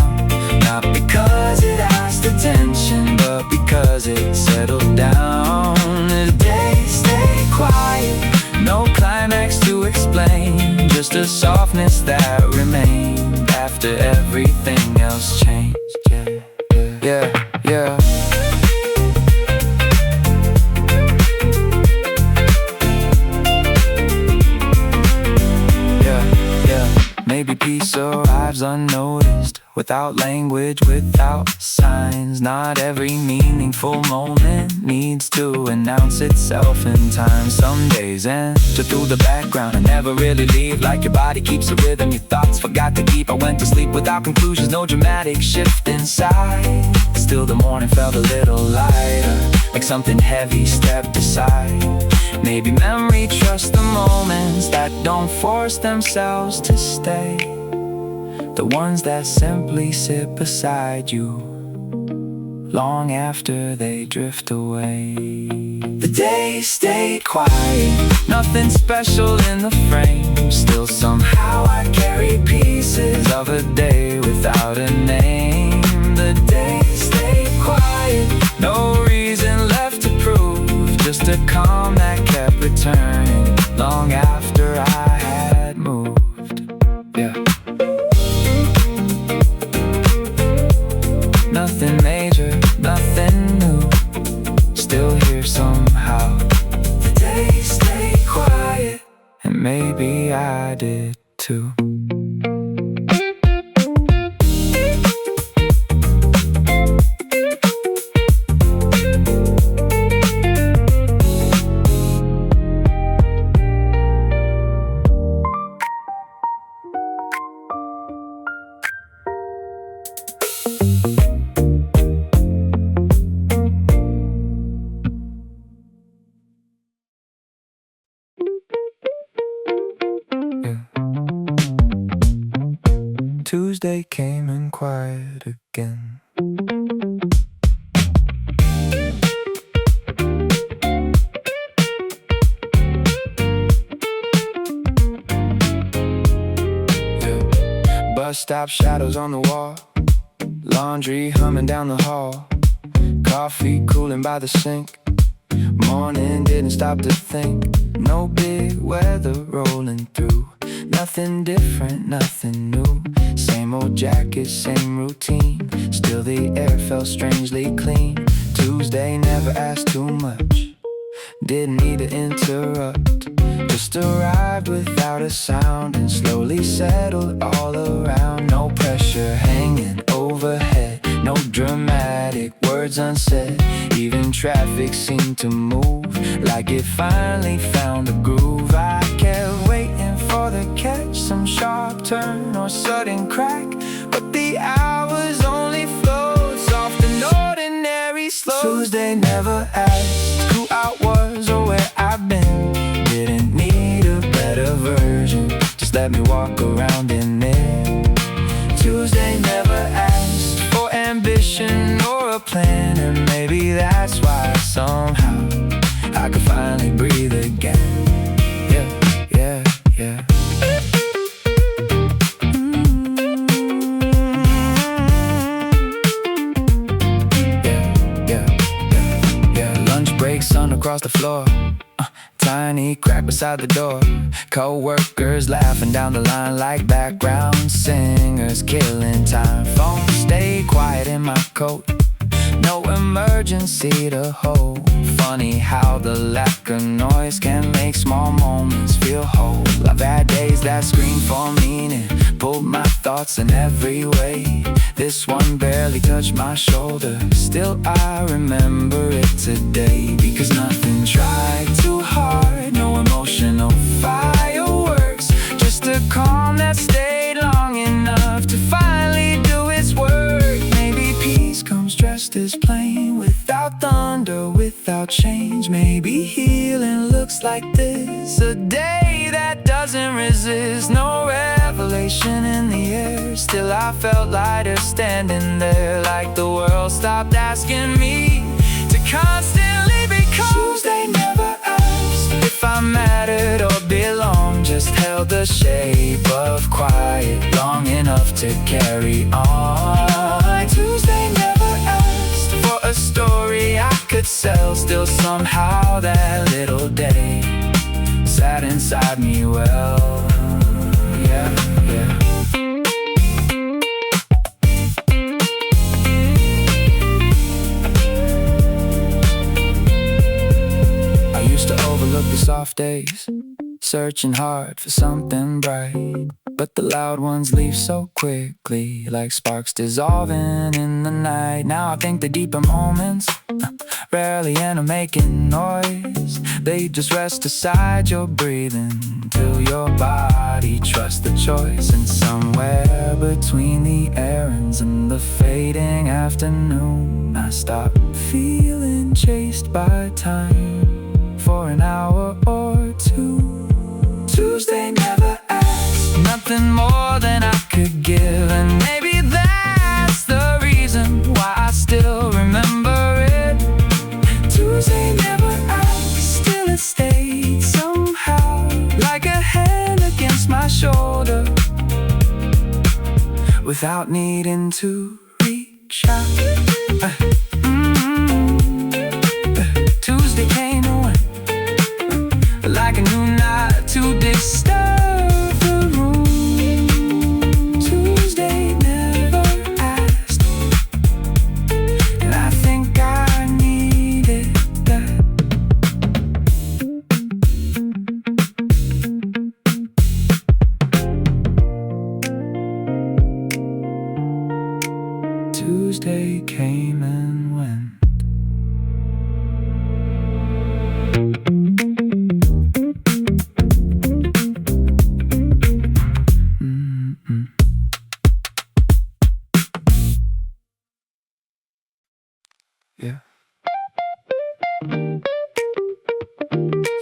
not because it asked attention, but because it settled down. The days stay quiet, no climax to explain, just a softness that remained after everything else changed. Yeah. Maybe peace arrives unnoticed, without language, without signs. Not every meaningful moment needs to announce itself in time. Some days enter through the background and never really leave, like your body keeps a rhythm your thoughts forgot to keep. I went to sleep without conclusions, no dramatic shift inside. Still the morning felt a little lighter, like something heavy stepped aside. Maybe memory trusts the moments that don't force themselves to stay, the ones that simply sit beside you long after they drift away. The days stayed quiet, nothing special in the frame, still somehow I carry pieces of a day without a name. The days stayed quiet, no reason left to prove, just a calm that kept returning long after I had moved. Yeah. Nothing major, nothing new, still here somehow. The days stay quiet, and maybe I did too. Tuesday came in quiet again. Bus stop shadows on the wall, laundry humming down the hall, coffee cooling by the sink. Morning didn't stop to think, no big weather rolling through, nothing different, nothing new. Same old jacket, same routine, still the air felt strangely clean. Tuesday never asked too much, didn't need to interrupt, just arrived without a sound and slowly settled all around. No pressure hanging overhead, no dramatic words unsaid, even traffic seemed to move like it finally found a groove. I kept waiting for the catch, some sharp turn or sudden crack, but the hours only flowed soft and ordinary slow. Tuesday never asked who I was or where I've been, didn't need a better version, just let me walk around in it. Tuesday never asked for ambition or a plan, and maybe that's why somehow I could finally breathe again. Yeah. Lunch break, sun across the floor, tiny crack beside the door. Co-workers laughing down the line like background singers, killing time. Phone stay quiet in my coat, no emergency to hold. Funny how the lack of noise can make small moments feel whole. I've had days that scream for meaning, pulled my thoughts in every way. This one barely touched my shoulder, still I remember it today. Because nothing tried too hard, no emotional fireworks, just a calm that stayed long enough to finally do its work. Maybe peace comes dressed as plain, without thunder, without change. Maybe healing looks like this, a day that doesn't resist. No revelation in the air, still I felt lighter standing there, like the world stopped asking me to constantly become. Tuesday never asked if I mattered or belonged, just held the shape of quiet long enough to carry on. Tuesday never asked for a story I could sell, still somehow that little day sat inside me well. Yeah, yeah. I used to overlook the soft days, searching hard for something bright, but the loud ones leave so quickly, like sparks dissolving in the night. Now I think the deeper moments rarely end up making noise. They just rest aside your breathing till your body trusts the choice. And somewhere between the errands and the fading afternoon, I stop feeling chased by time for an hour or two. Tuesday never asked nothing more than I could give, and maybe that's the reason why I still remember it. Tuesday never asked, still it stayed somehow, like a hand against my shoulder, without needing to reach out. Tuesday came and went, like a new night to disturb the room. Tuesday never asked, and I think I needed that. Tuesday came and went. Yeah.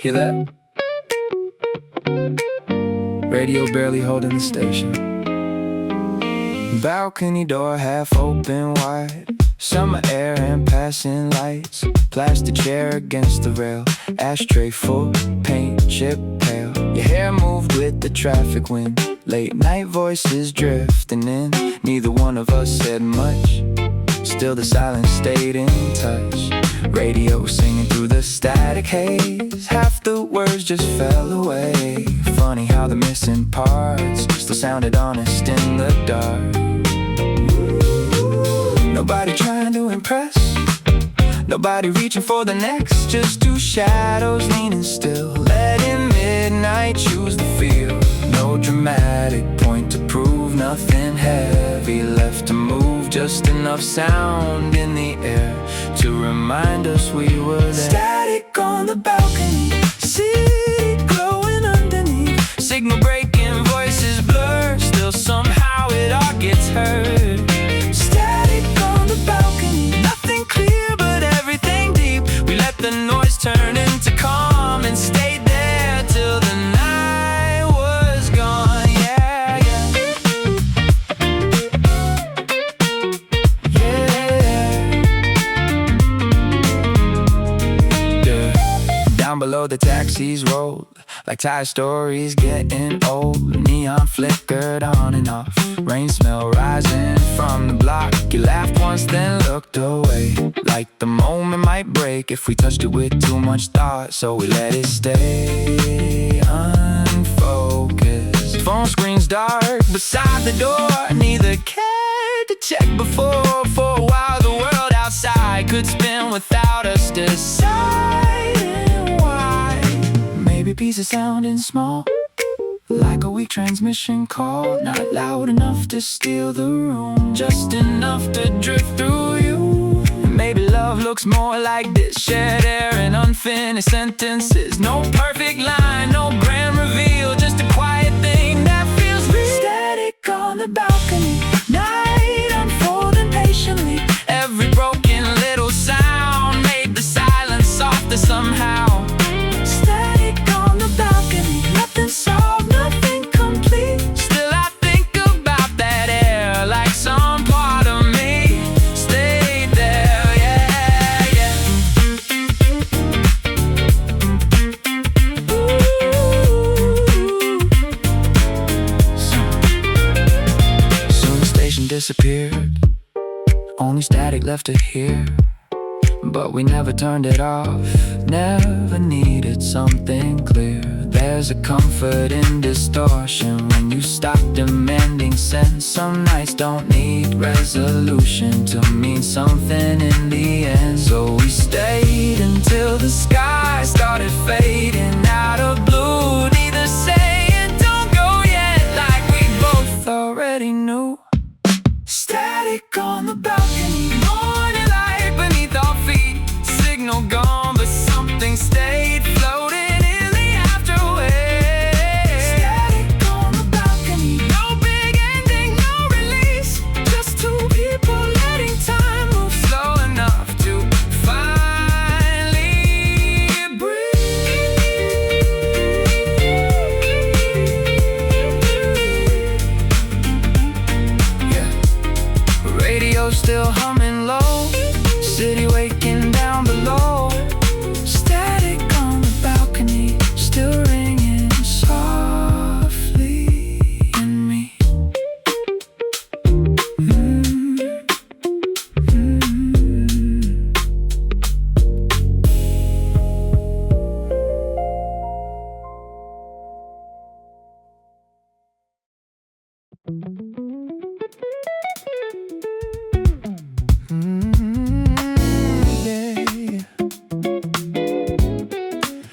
Hear that? Radio barely holding the station. Balcony door half open wide, summer air and passing lights. Plastic chair against the rail, ashtray full, paint chip pale. Your hair moved with the traffic wind, late night voices drifting in. Neither one of us said much, still the silence stayed in touch. Radio singing through the static haze, half the words just fell away. Funny how the missing parts still sounded honest in the dark. Nobody trying to impress, nobody reaching for the next, just two shadows leaning still, letting midnight choose the field. No dramatic point to prove, nothing heavy left to move, just enough sound in the air to remind us we were there. Static on the balcony, city glowing underneath, signal breaking, voices blur, still somehow it all gets heard. Static on the balcony, nothing clear but everything deep. We let the noise turn into calm and stayed there till the night was gone. Yeah, yeah. Yeah. Down below the taxis rolled like tire stories getting old. Neon flickered on and off, rain smell rising from the block. You laughed once once, then looked away. Like the moment might break if we touched it with too much thought, so we let it stay unfocused. Phone screen's dark beside the door, neither cared to check before. For a while the world outside could spin without us deciding why. Maybe pieces sounding small, like a weak transmission call, not loud enough to steal the room, just enough to drift through you. Maybe love looks more like this, shared air and unfinished sentences. No perfect line, no grand reveal, just a quiet thing that feels real. Static on the balcony, night unfolding patiently. Every broken little sound made the silence softer somehow. Static on the balcony, nothing solved, nothing complete. Still I think about that air, like some part of me stayed there, yeah, yeah. Soon the station disappeared, only static left to hear. But we never turned it off, never needed something clear. There's a comfort in distortion when you stop demanding sense. Some nights don't need resolution to mean something in the end. So we stayed until the sky started fading out of blue. Neither saying don't go yet, like we both already knew. Static on the balcony, morning light beneath our feet. Signal gone, but something stayed floating in the afterway. Static on the balcony, no big ending, no release. Just two people letting time move slow enough to finally breathe. Yeah. Radio still humming low, city waking down below. Static on the balcony, still ringing softly in me. Yeah.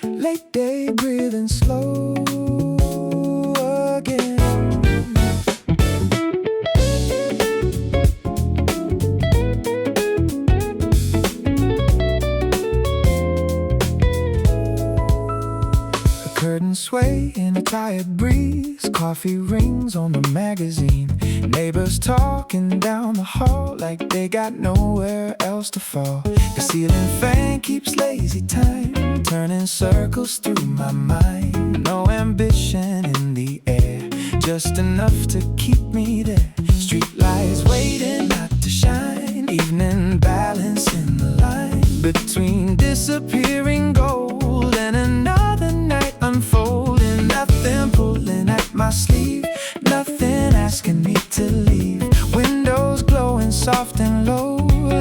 Late day breathing slow again. The curtains sway in a tired breeze. Coffee rings on the magazine. Neighbors talking down the hall like they got nowhere else to fall. The ceiling fan keeps lazy time turning circles through my mind. No ambition in the air, just enough to keep me there. Street lights waiting not to shine, evening balance in the line between disappearing gold and another night unfolding. Nothing pulling at my sleeve, nothing asking me to leave. Windows glowing soft and low,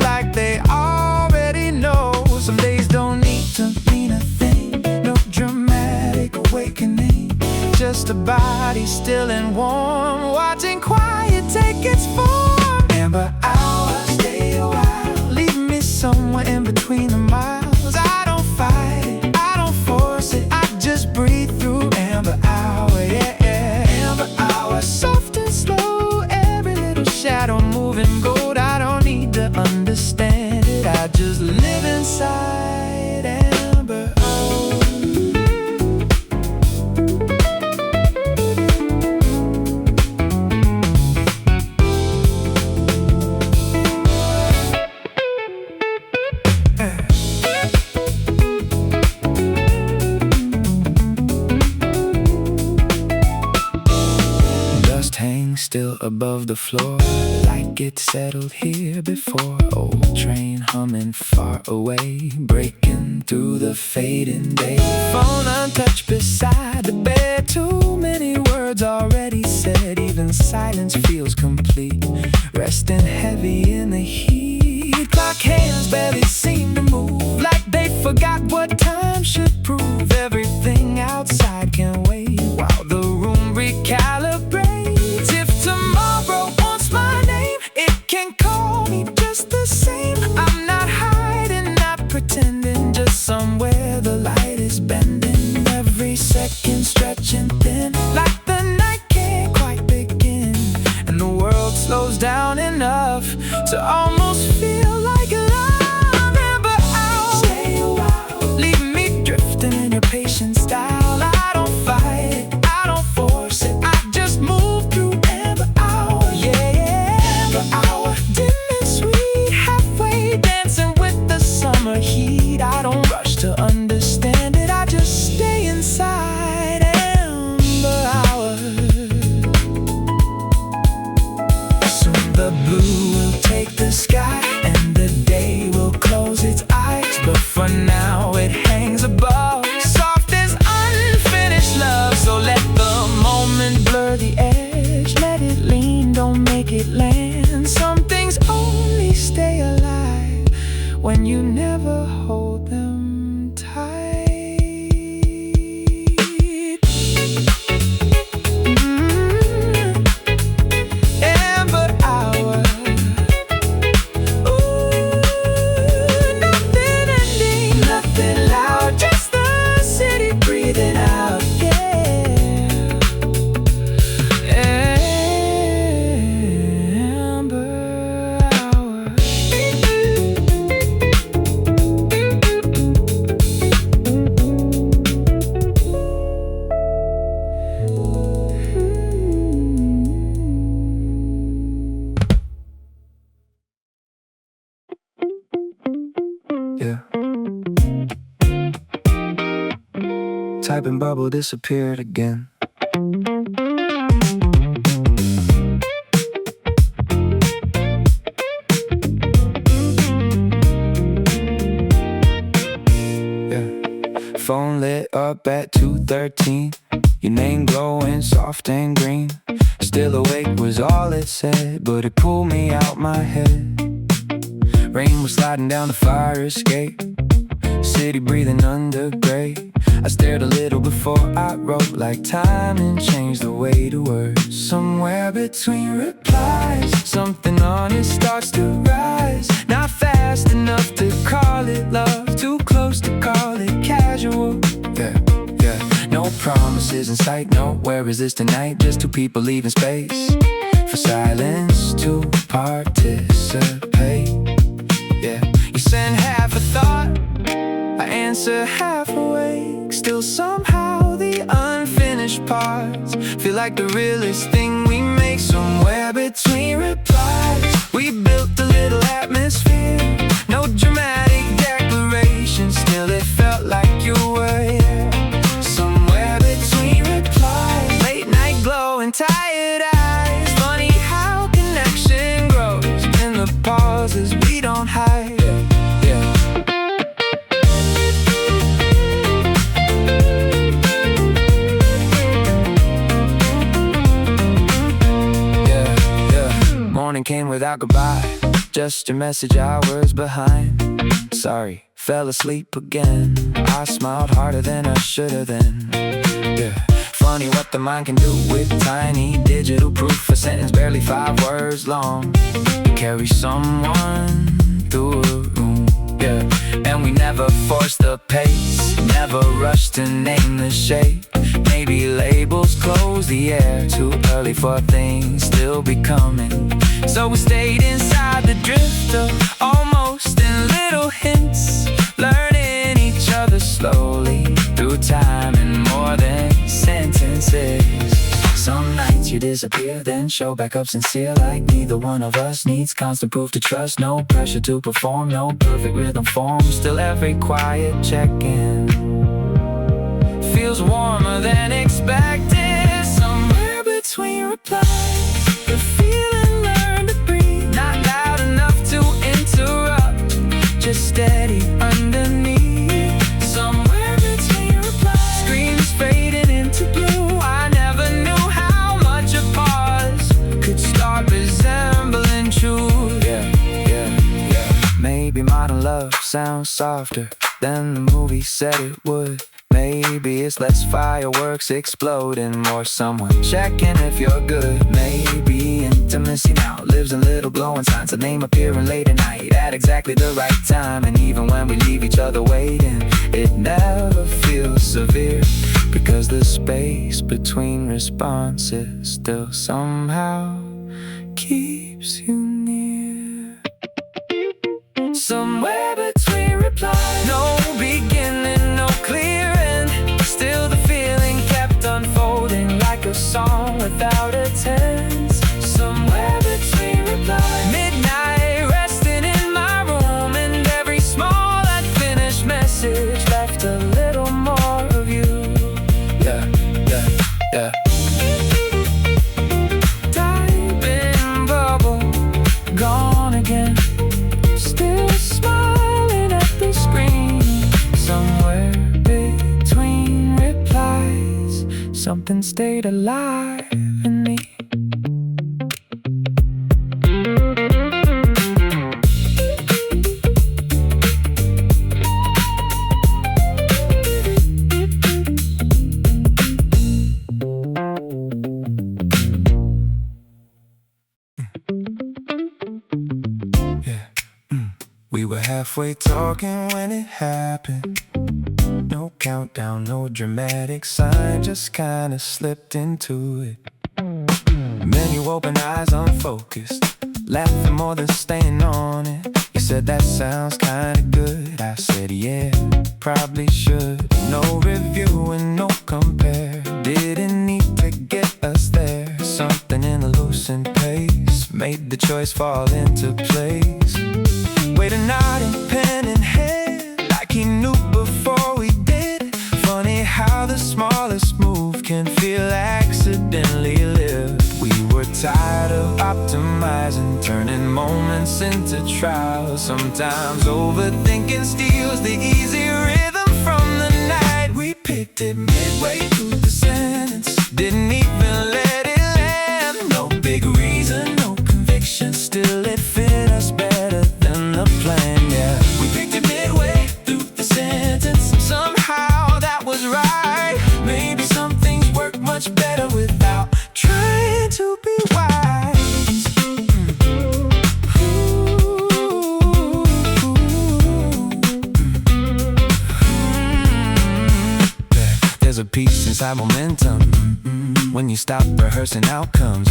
like they already know. Some days don't need to mean a thing, no dramatic awakening. Just a body still and warm, watching quiet take its form. Amber hours stay a while, leave me somewhere in between the miles. I don't fight it, I don't force it, I just breathe through amber hour, yeah, yeah. Amber hour, soft and slow, every little shadow moving gold. I don't need to understand it, I just live inside amber hour. Still above the floor, like it settled here before. Old train humming far away, breaking through the fading day. Phone untouched beside the bed, too many words already said. Even silence feels complete, resting heavy in the heat. hands barely seem to move, like they forgot what time should prove. Everything outside can wait while the room recalibrates. If tomorrow wants my name, it can call me just the same. I'm not hiding, not pretending, just somewhere the light is bending. Every second stretching thin, like the night can't quite begin, and the world slows down enough to almost feel like love. Remember hours, stay a while, leave me drifting in your patient style. I don't fight it, I don't force it, I just move through amber hour. Yeah, amber hour, dim and sweet, halfway dancing with the summer heat. I don't rush to understand it, I just stay inside amber hour. Soon the blue will take the sky, and the day will close its eyes. But for now it hangs above, soft as unfinished love. So let the moment blur the edge, let it lean, don't make it land. Some things only stay alive when you never hold them tight. Amber hour. Ooh, nothing ending, nothing loud, just the city breathing out. Yeah, amber hour. Yeah. Typing bubble disappeared again. Yeah. Phone lit up at 2:13. Your name glowing soft and green. Still awake was all it said, but it pulled me out my head. Rain was sliding down the fire escape, city breathing under gray. I stared a little before I wrote, like time and changed the way to words. Somewhere between replies, something honest starts to rise. Not fast enough to call it love, too close to call it casual. Yeah, yeah. No promises in sight, no, where is this tonight? Just two people leaving space for silence to participate. Yeah, you send half a thought, I answer half awake. Still somehow the unfinished parts feel like the realest thing we make. Somewhere between replies, we built a little atmosphere. No dramatic declaration, still it felt like you were here. Somewhere between replies, late night glow and tired eyes. Funny how connection grows in the pauses we don't hide. Morning came without goodbye, just your message hours behind. Sorry, fell asleep again. I smiled harder than I should've then. Yeah, funny what the mind can do with tiny digital proof. A sentence barely 5 words long, carry someone through a room. Yeah, and we never forced the pace, never rushed to name the shape. Maybe labels close the air, too early for things still becoming. So we stayed inside the drift of almost in little hints, learning each other slowly through time and more than sentences. Some nights you disappear, then show back up sincere, like neither one of us needs constant proof to trust. No pressure to perform, no perfect rhythm form. Still every quiet check-in feels warmer than expected. Somewhere between replies, the feeling learned to breathe. Not loud enough to interrupt, just steady underneath. Somewhere between replies, screams fading into blue. I never knew how much a pause could start resembling truth. Yeah, yeah, yeah. Maybe modern love sounds softer than the movie said it would. Maybe it's less fireworks exploding, more someone checking if you're good. Maybe intimacy now lives in little glowing signs, a name appearing late at night at exactly the right time. And even when we leave each other waiting, it never feels severe, because the space between responses still somehow keeps you near. Somewhere between replies, no beginning, no clear end, still the feeling kept unfolding like a song without a tense. Somewhere between replies, midnight resting in my room, and every small unfinished message left a little more of you. Yeah, yeah, yeah. Typing bubble, gone again, still smiling at the screen. Somewhere between replies, something stayed alive in me. We were halfway talking when it happened. No countdown, no dramatic sign, just kinda slipped into it. Then you opened eyes unfocused, laughing more than staying on it. You said that sounds kinda good. I said yeah, probably should. No review and no compare, didn't need to get us there. Something in the loosened pace made the choice fall into place. Wait a nod and pen in hand, like he knew before we did. Funny how the smallest move can feel accidentally lived. We were tired of optimizing, turning moments into trials. Sometimes overthinking steals the easy rhythm from the night. We picked it midway through the sentence, didn't even let it land. No big reason, no conviction, still it fit us better than the plan, yeah. We picked it midway through the sentence, somehow that was right. Maybe some things work much better without trying to be wise. There's a peace inside momentum when you stop rehearsing outcomes.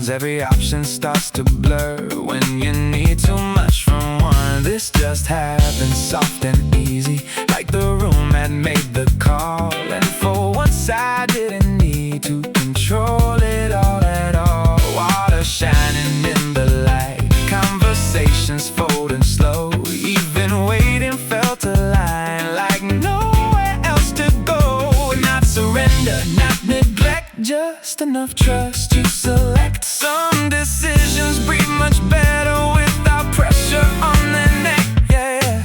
Every option starts to blur when you need too much from one. This just happened soft and easy, like the room had made the call. And for once I didn't need to control it all at all. Water shining in the light, conversations folding slow. Even waiting felt aligned, like nowhere else to go. Not surrender, not neglect, just enough trust to select. Some decisions breathe much better without pressure on their neck, yeah, yeah.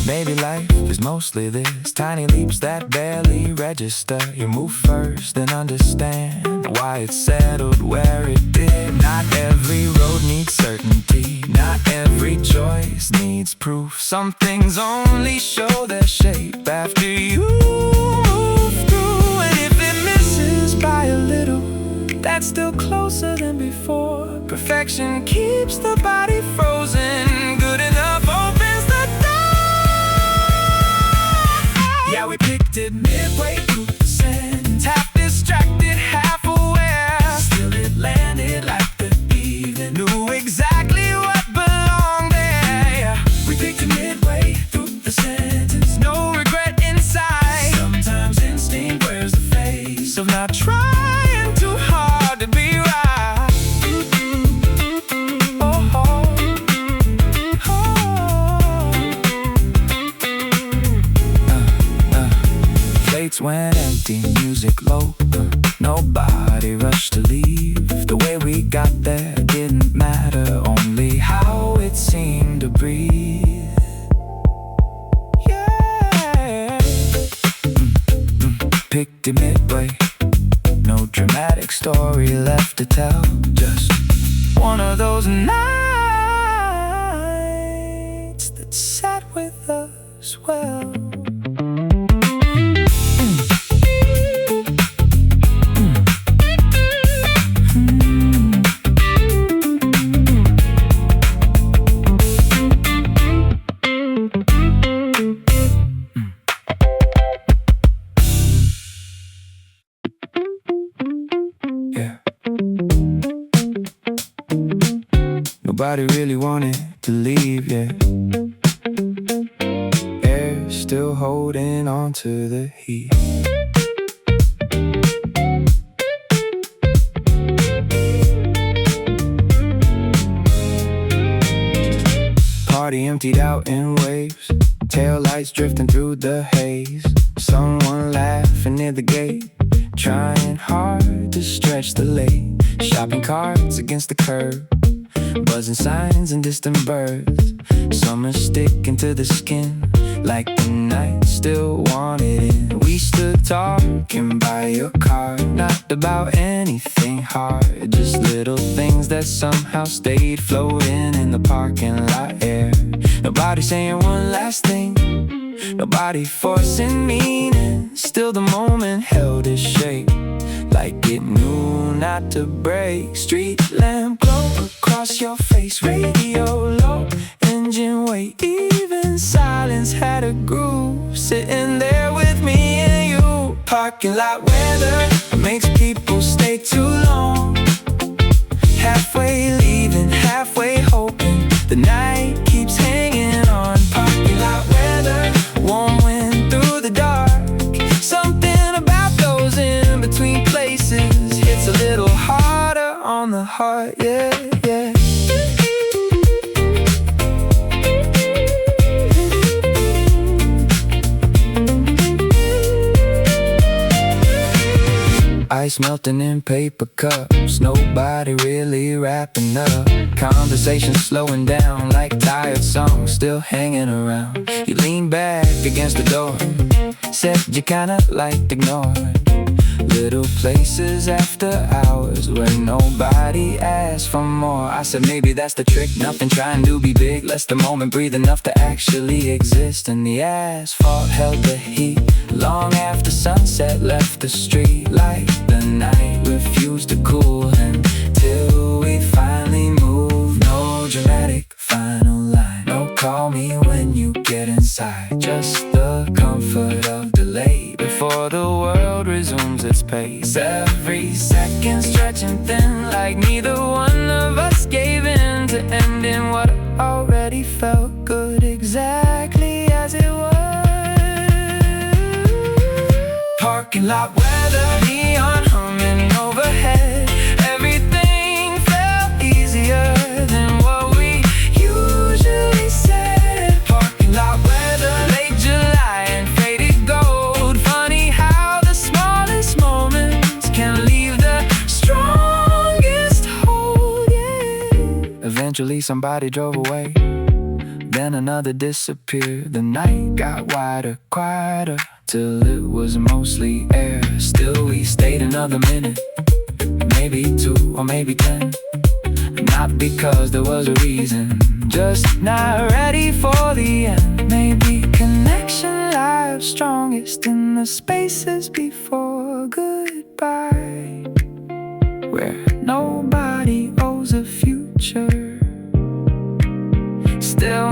Maybe life is mostly this, tiny leaps that barely register. You move first and understand why it settled where it did. Not every road needs certainty, not every choice needs proof. Some things only show their shape after you move through. And if it misses by a little, that's still closer than before. Perfection keeps the body frozen, good enough opens the door. Yeah, we picked it midway through the sentence, half distracted, half aware. Still it landed like the evening knew exactly what belonged there. Yeah, we picked it midway through the sentence, no regret inside. Sometimes instinct wears the face of not trying too hard to be right. Plates went empty, music low, nobody rushed to leave. The way we got there didn't matter, only how it seemed to breathe. Yeah. Picked it midway, no dramatic story left to tell. Just one of those nights that sat with us well. Nobody really wanted to leave, yeah. Air still holding on to the heat. Party emptied out in waves, taillights drifting through the haze. Someone laughing near the gate, trying hard to stretch the lane. Shopping carts against the curb, buzzing signs and distant birds. Summer sticking to the skin, like the night still wanted in. We stood talking by your car, not about anything hard, just little things that somehow stayed floating in the parking lot air. Nobody saying one last thing, nobody forcing meaning. Still the moment held its shape, like it knew not to break. Street lamp glow across your face, radio low, engine wait. Even silence had a groove, sitting there with me and you. Parking lot weather makes people stay too long, halfway leaving, halfway hoping. The night keeps hanging on. Parking lot weather, warm wind through the dark. Something about those in between places hits a little harder on the heart, yeah, yeah. Ice melting in paper cups, nobody really wrapping up. Conversation slowing down like tired songs still hanging around. You lean back against the door, said you kinda liked ignored. Little places after hours where nobody asked for more. I said maybe that's the trick, nothing trying to be big. Let the moment breathe enough to actually exist. And the asphalt held the heat long after sunset left the street. Like the night refused to cool until we finally moved. No dramatic final line, no call me when you get inside. Just the comfort of delay before the world resumes its pace. Every second stretching thin, like neither one of us gave in to ending what already felt good exactly as it was. Parking lot weather, neon humming overhead. Everything felt easier than what we usually said. Parking lot weather, late July and faded gold. Funny how the smallest moments can leave the strongest hold, yeah. Eventually somebody drove away, then another disappeared. The night got wider, quieter, till it was mostly air. Still we stayed another minute, maybe 2 or maybe 10. Not because there was a reason, just not ready for the end. Maybe connection lies strongest in the spaces before goodbye, where nobody owes a future. Still